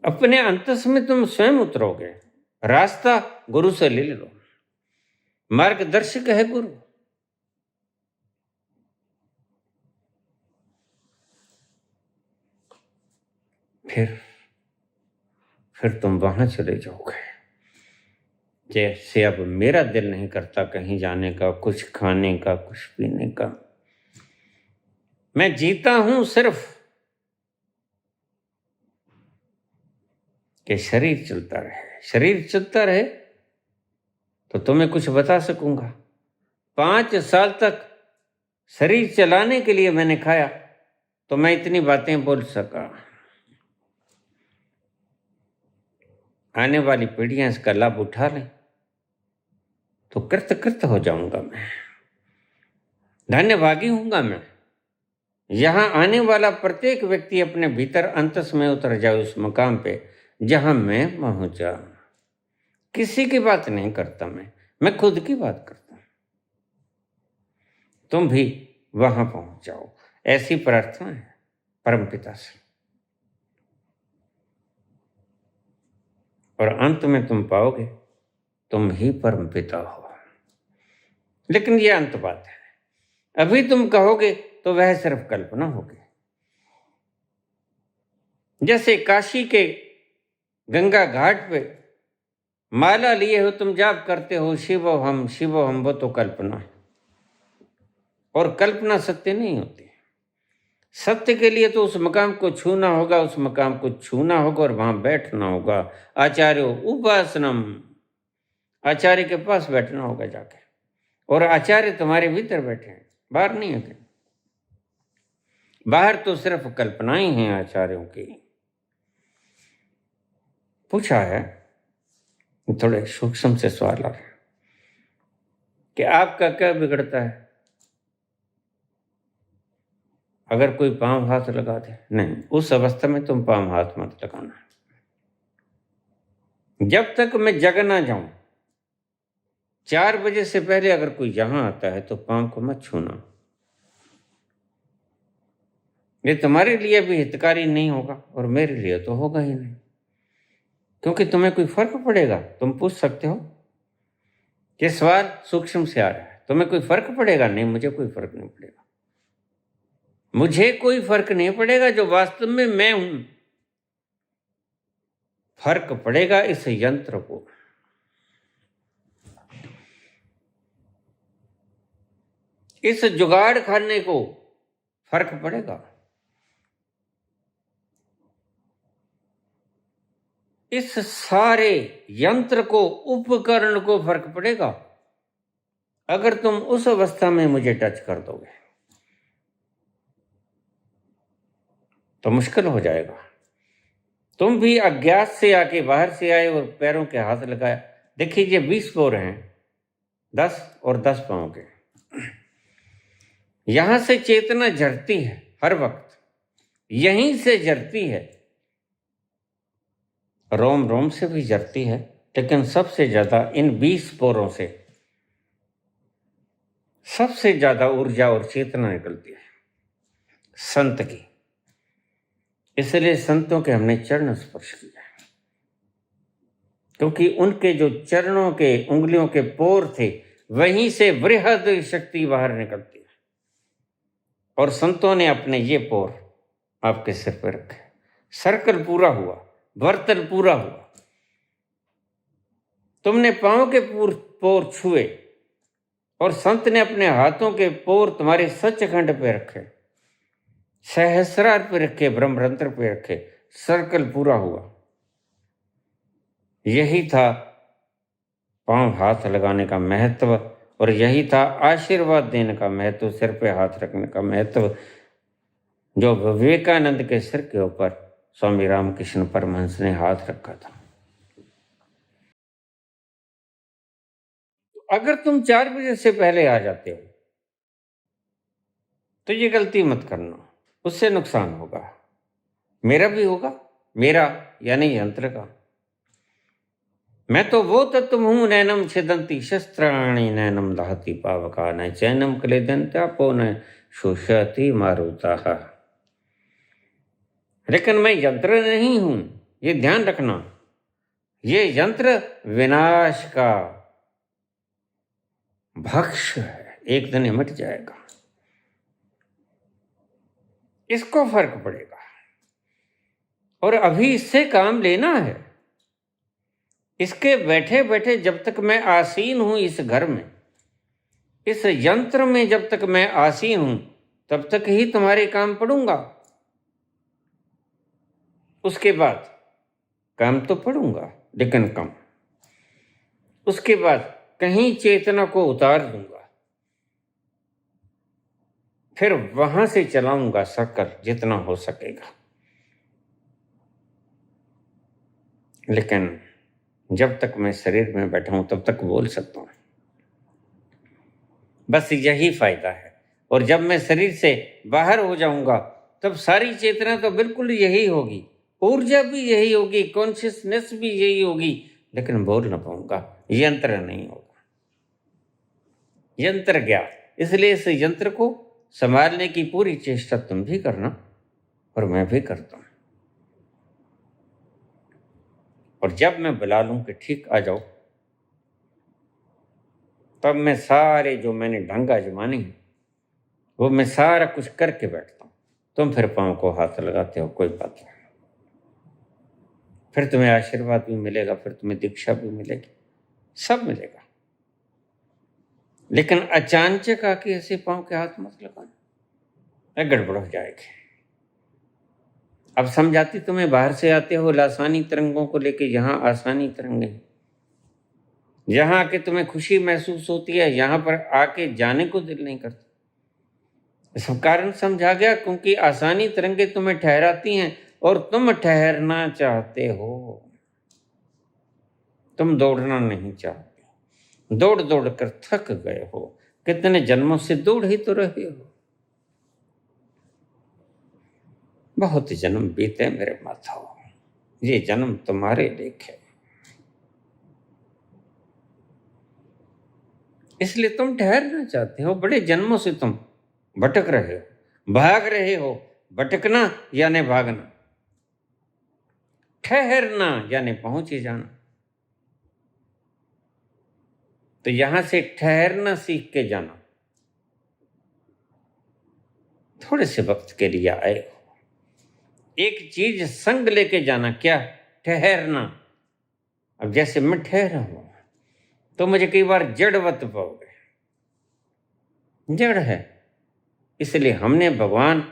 अपने अंतस में तुम स्वयं उतरोगे। रास्ता गुरु से ले लो, मार्गदर्शक है गुरु। फिर तुम वहां चले जाओगे। जैसे अब मेरा दिल नहीं करता कहीं जाने का, कुछ खाने का, कुछ पीने का। मैं जीता हूं सिर्फ कि शरीर चलता रहे। शरीर चलता रहे तो तुम्हें कुछ बता सकूंगा। 5 साल तक शरीर चलाने के लिए मैंने खाया, तो मैं इतनी बातें बोल सका। आने वाली पीढ़ियां इसका लाभ उठा लें तो कृत हो जाऊंगा मैं, धन्यभागी हूंगा मैं। यहां आने वाला प्रत्येक व्यक्ति अपने भीतर अंतस में उतर जाए उस मकाम पे जहां मैं पहुंचा। किसी की बात नहीं करता मैं खुद की बात करता हूं। तुम भी वहां पहुंच जाओ, ऐसी प्रार्थना है परमपिता से। और अंत में तुम पाओगे तुम ही परमपिता हो। लेकिन यह अंत बात है। अभी तुम कहोगे तो वह सिर्फ कल्पना होगी। जैसे काशी के गंगा घाट पे माला लिए हो तुम, जाप करते हो शिवोहम शिवोहम, वो तो कल्पना है, और कल्पना सत्य नहीं होती। सत्य के लिए तो उस मकाम को छूना होगा, उस मकाम को छूना होगा और वहां बैठना होगा। आचार्य उपासनम, आचार्य के पास बैठना होगा जाके, और आचार्य तुम्हारे भीतर बैठे हैं, बाहर नहीं है। बाहर तो सिर्फ कल्पनाएं हैं आचार्यों की। पूछा है, थोड़े सूक्ष्म से सवाल आ रहे हैं कि आपका क्या बिगड़ता है अगर कोई पांव हाथ लगा दे? नहीं, उस अवस्था में तुम पांव हाथ मत लगाना। जब तक मैं जग ना जाऊं, 4 बजे से पहले अगर कोई यहां आता है तो पांव को मत छूना। ये तुम्हारे लिए भी हितकारी नहीं होगा और मेरे लिए तो होगा ही नहीं, क्योंकि तुम्हें कोई फर्क पड़ेगा? तुम पूछ सकते हो कि सवाल सूक्ष्म से आ रहा है, तुम्हें कोई फर्क पड़ेगा? नहीं, मुझे कोई फर्क नहीं पड़ेगा। मुझे कोई फर्क नहीं पड़ेगा जो वास्तव में मैं हूं। फर्क पड़ेगा इस यंत्र को। इस जुगाड़ खाने को फर्क पड़ेगा। इस सारे यंत्र को, उपकरण को फर्क पड़ेगा अगर तुम उस अवस्था में मुझे टच कर दोगे तो मुश्किल हो जाएगा। तुम भी अज्ञात से आके बाहर से आए और पैरों के हाथ लगाया। देखिए ये 20 पैर हैं, 10 और 10 पांव के। यहां से चेतना झरती है हर वक्त, यहीं से झरती है, रोम रोम से भी झरती है, लेकिन सबसे ज्यादा इन 20 पैरों से सबसे ज्यादा ऊर्जा और चेतना निकलती है संत की। इसलिए संतों के हमने चरण स्पर्श किया, क्योंकि उनके जो चरणों के उंगलियों के पोर थे वहीं से बृहद शक्ति बाहर निकलती है, और संतों ने अपने ये पोर आपके सिर पर रखे। सर्कल पूरा हुआ, वर्तन पूरा हुआ। तुमने पांव के पोर छुए और संत ने अपने हाथों के पोर तुम्हारे सचखंड पे रखे, सहस्रार पे रखे, ब्रह्मरंत्र पे रखे। सर्कल पूरा हुआ। यही था पांव हाथ लगाने का महत्व, और यही था आशीर्वाद देने का महत्व, सिर पे हाथ रखने का महत्व, जो विवेकानंद के सिर के ऊपर स्वामी रामकृष्ण परमहंस ने हाथ रखा था। अगर तुम 4 बजे से पहले आ जाते हो तो ये गलती मत करना, उससे नुकसान होगा, मेरा भी होगा, मेरा यानी यंत्र का। मैं तो वो तत्व हूं, नैनम छिदंती शस्त्राणि नैनम दहति पावका, न चैनम क्लेदन्त्यापो न शोषयति मारुताः। लेकिन मैं यंत्र नहीं हूं, ये ध्यान रखना। ये यंत्र विनाश का भक्ष है, एक दिन मिट जाएगा। इसको फर्क पड़ेगा, और अभी इससे काम लेना है। इसके बैठे बैठे जब तक मैं आसीन हूं इस घर में, इस यंत्र में जब तक मैं आसीन हूं, तब तक ही तुम्हारे काम पड़ूंगा। उसके बाद काम तो पड़ूंगा, लेकिन कम। उसके बाद कहीं चेतना को उतार दूंगा, फिर वहां से चलाऊंगा सर्कल जितना हो सकेगा। लेकिन जब तक मैं शरीर में बैठा हूं तब तक बोल सकता हूं, बस यही फायदा है। और जब मैं शरीर से बाहर हो जाऊंगा तब सारी चेतना तो बिल्कुल यही होगी, ऊर्जा भी यही होगी, कॉन्शियसनेस भी यही होगी, लेकिन बोल ना पाऊंगा, यंत्र नहीं होगा, यंत्र गया। इसलिए इस यंत्र को संभालने की पूरी चेष्टा तुम भी करना और मैं भी करता हूं। और जब मैं बुला लूं कि ठीक आ जाओ, तब मैं सारे जो मैंने ढंग आजमाने हैं वो मैं सारा कुछ करके बैठता हूं। तुम फिर पांव को हाथ लगाते हो, कोई बात नहीं। फिर तुम्हें आशीर्वाद भी मिलेगा, फिर तुम्हें दीक्षा भी मिलेगी, सब मिलेगा। लेकिन अचानक आके ऐसे पांव के हाथ मत लगाना, गड़बड़ हो जाएगी। अब समझाती, तुम्हें बाहर से आते हो लासानी तरंगों को लेके, यहाँ आसानी तरंगे, यहाँ आके तुम्हें खुशी महसूस होती है, यहाँ पर आके जाने को दिल नहीं करता। इसका कारण समझा गया, क्योंकि आसानी तरंगे तुम्हें ठहराती हैं और तुम ठहरना चाहते हो। तुम दौड़ना नहीं चाहते, दौड़ दौड़ कर थक गए हो, कितने जन्मों से दौड़ ही तो रहे हो। बहुत जन्म बीते मेरे माथाओ, ये जन्म तुम्हारे लेखे, इसलिए तुम ठहरना चाहते हो। बड़े जन्मों से तुम भटक रहे हो, भाग रहे हो। भटकना यानी भागना, ठहरना यानी पहुंच ही जाना। तो यहां से ठहरना सीख के जाना। थोड़े से वक्त के लिए आए हो, एक चीज संग लेके जाना, क्या? ठहरना। अब जैसे मैं ठहरा हूं तो मुझे कई बार जड़वत पाओगे, जड़ है। इसलिए हमने भगवान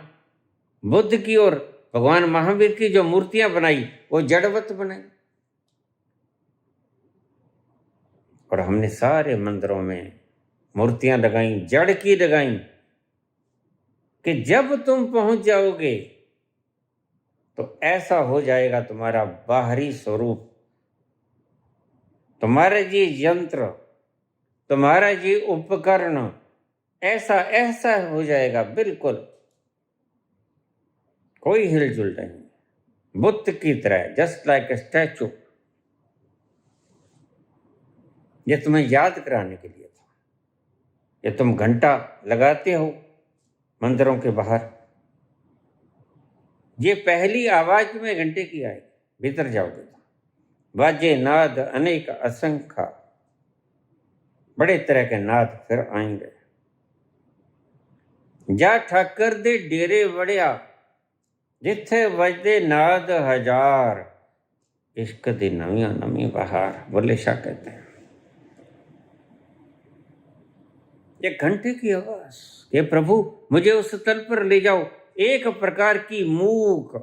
बुद्ध की और भगवान महावीर की जो मूर्तियां बनाई वो जड़वत बनाई, और हमने सारे मंदिरों में मूर्तियां लगाई, जड़ की लगाई, कि जब तुम पहुंच जाओगे तो ऐसा हो जाएगा तुम्हारा बाहरी स्वरूप, तुम्हारा जी यंत्र, तुम्हारा जी उपकरण ऐसा ऐसा हो जाएगा, बिल्कुल कोई हिलजुल नहीं, बुद्ध की तरह, जस्ट लाइक ए स्टैचू। ये तुम्हें याद कराने के लिए था। ये तुम घंटा लगाते हो मंदिरों के बाहर, ये पहली आवाज में घंटे की आएगी, भीतर जाओगे तो बाजे नाद अनेक असंख्य, बड़े तरह के नाद फिर आएंगे। जा ठाकर दे डेरे वड़िया, जिथे वजदे नाद हजार, इश्क दी नवियां नवी बहार, बुल्ले शाह कहते हैं। ये घंटे की आवाज, हे प्रभु मुझे उस तल पर ले जाओ, एक प्रकार की मूक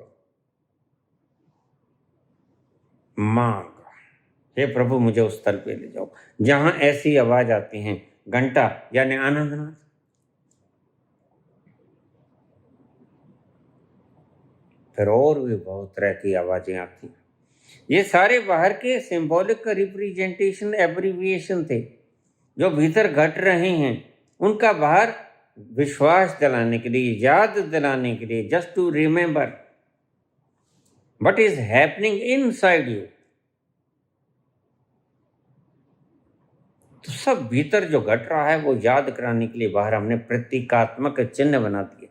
मांग, हे प्रभु मुझे उस तल पे ले जाओ जहां ऐसी आवाज आती है, घंटा यानी आनंदनाथ। फिर और भी बहुत तरह की आवाजें आती हैं। ये सारे बाहर के सिंबॉलिक का रिप्रेजेंटेशन, एब्रीविएशन थे जो भीतर घट रहे हैं, उनका बाहर विश्वास दिलाने के लिए, याद दिलाने के लिए, just to remember what is happening inside you. तो सब भीतर जो घट रहा है वो याद कराने के लिए बाहर हमने प्रतीकात्मक चिन्ह बना दिए।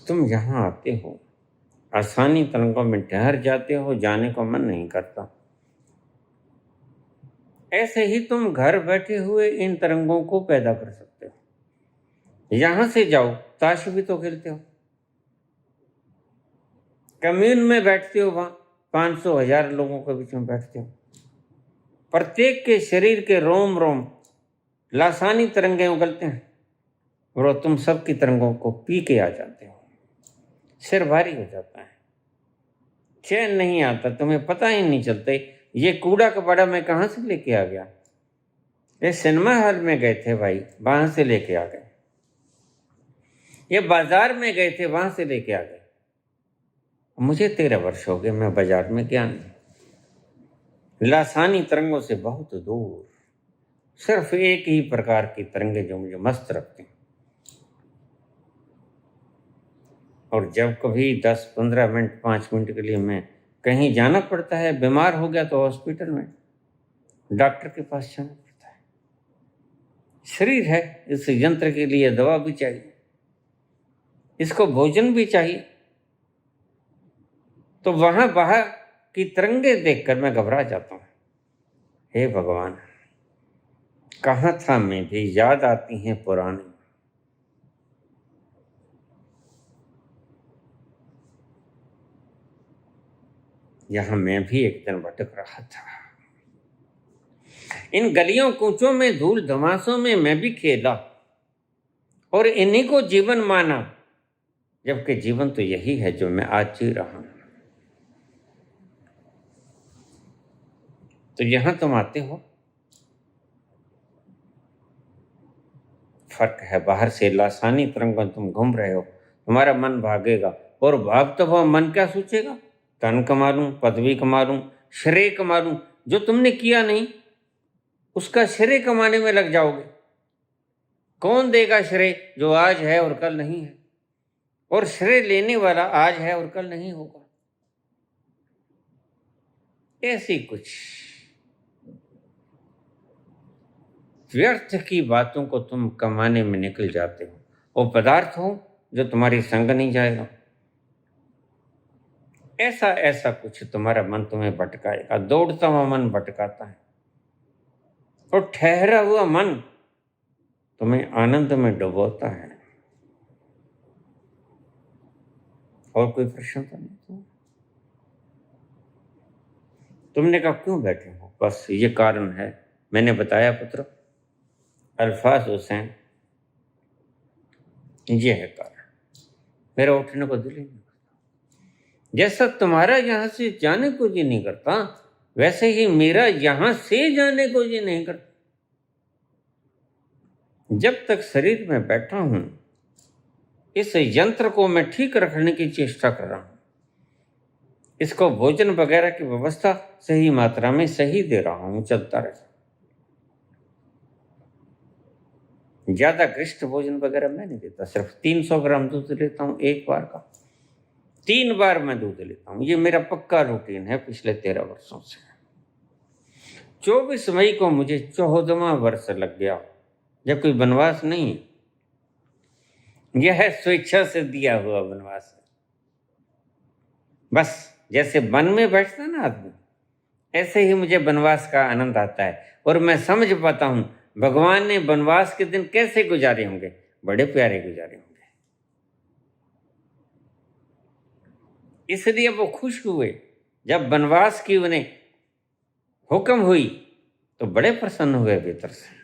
तुम यहां आते हो, आसानी तरंगों में ठहर जाते हो, जाने को मन नहीं करता। ऐसे ही तुम घर बैठे हुए इन तरंगों को पैदा कर सकते हो। यहां से जाओ, ताश भी तो खेलते हो, कम्यून में बैठते हो, वहां 500,000 लोगों के बीच में बैठते हो, प्रत्येक के शरीर के रोम रोम लासानी तरंगे उगलते हैं, और तुम सबकी तरंगों को पी के आ जाते हो। सिर भारी हो जाता है, चैन नहीं आता, तुम्हें पता ही नहीं चलते ये कूड़ा कबाड़ा मैं कहाँ से लेके आ गया। ये सिनेमा हॉल में गए थे भाई, वहां से लेके आ गए। ये बाजार में गए थे, वहां से लेके आ गए। मुझे 13 वर्ष हो गए, मैं बाजार में गया नहीं। लासानी तरंगों से बहुत दूर सिर्फ एक ही प्रकार की तरंगे जो मुझे मस्त रखते हैं। और जब कभी 10-15 मिनट 5 मिनट के लिए मैं कहीं जाना पड़ता है, बीमार हो गया तो हॉस्पिटल में डॉक्टर के पास जाना पड़ता है। शरीर है, इस यंत्र के लिए दवा भी चाहिए, इसको भोजन भी चाहिए। तो वहां बाहर की तरंगे देखकर मैं घबरा जाता हूं। हे भगवान, कहाँ था मैं भी, याद आती हैं पुरानी। यहाँ मैं भी एक दिन भटक रहा था। इन गलियों कूचों में, धूल धमासों में मैं भी खेला और इन्हीं को जीवन माना, जबकि जीवन तो यही है जो मैं आज जी रहा हूं। तो यहां तुम आते हो, फर्क है, बाहर से लासानी तरंगों तुम घूम रहे हो, तुम्हारा मन भागेगा, और भागता हुआ मन क्या सोचेगा? धन कमा लूं, पदवी कमा लूं, श्रेय कमा लूं। जो तुमने किया नहीं उसका श्रेय कमाने में लग जाओगे। कौन देगा श्रेय जो आज है और कल नहीं है? और श्रेय लेने वाला आज है और कल नहीं होगा। ऐसी कुछ व्यर्थ की बातों को तुम कमाने में निकल जाते हो। वो पदार्थ हो जो तुम्हारी संग नहीं जाएगा। ऐसा ऐसा कुछ तुम्हारा मन तुम्हें भटकाएगा। दौड़ता हुआ मन भटकाता है, और ठहरा हुआ मन तुम्हें आनंद में डुबोता है। और कोई प्रश्न तो नहीं? तुमने कहा क्यों बैठे हो? बस ये कारण है, मैंने बताया पुत्र, अल्फाज हुसैन, ये है कारण। मेरा उठने को दिल ही नहीं करता। जैसा तुम्हारा यहां से जाने को जी नहीं करता, वैसे ही मेरा यहां से जाने को जी नहीं करता। जब तक शरीर में बैठा हूं, इस यंत्र को मैं ठीक रखने की चेष्टा कर रहा हूं। इसको भोजन वगैरह की व्यवस्था सही मात्रा में सही दे रहा हूं, चलता रहे। ज्यादा घृष्ट भोजन वगैरह मैं नहीं देता, सिर्फ 300 ग्राम दूध लेता हूं एक बार का। 3 बार मैं दूध लेता हूं, ये मेरा पक्का रूटीन है पिछले 13 वर्षों से। 24 मई को मुझे 14वां वर्ष लग गया, जब कोई वनवास नहीं, यह स्वेच्छा से दिया हुआ वनवास है। बस जैसे वन में बैठता ना आदमी, ऐसे ही मुझे वनवास का आनंद आता है। और मैं समझ पाता हूं भगवान ने वनवास के दिन कैसे गुजारे होंगे, बड़े प्यारे गुजारे होंगे। इसलिए वो खुश हुए जब वनवास की उन्हें हुक्म हुई, तो बड़े प्रसन्न हुए भीतर से।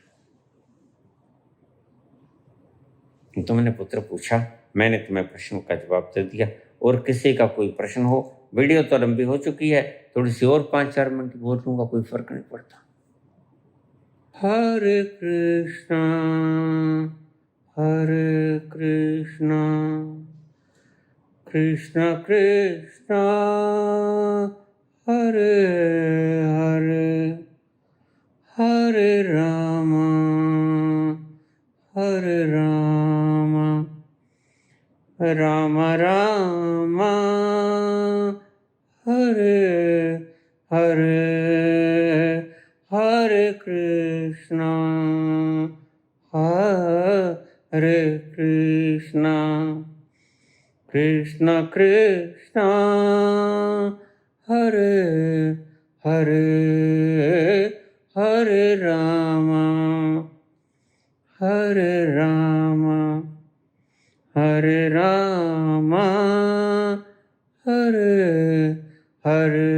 तुमने पुत्र पूछा, मैंने तुम्हें प्रश्न का जवाब दे दिया। और किसी का कोई प्रश्न हो, वीडियो तो लंबी हो चुकी है, थोड़ी सी और 5-4 मिनट बोल दूंगा, कोई फर्क नहीं पड़ता। हरे कृष्णा कृष्ण कृष्णा हरे हरे, हरे राम राम राम हरे हरे, हरे कृष्णा हरे कृष्णा, कृष्ण कृष्णा हरे हरे, हरे राम हरे राम, हरे हरे,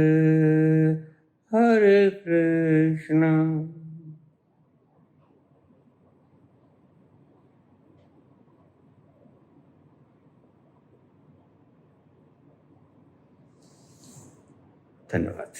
हरे कृष्णा। धन्यवाद।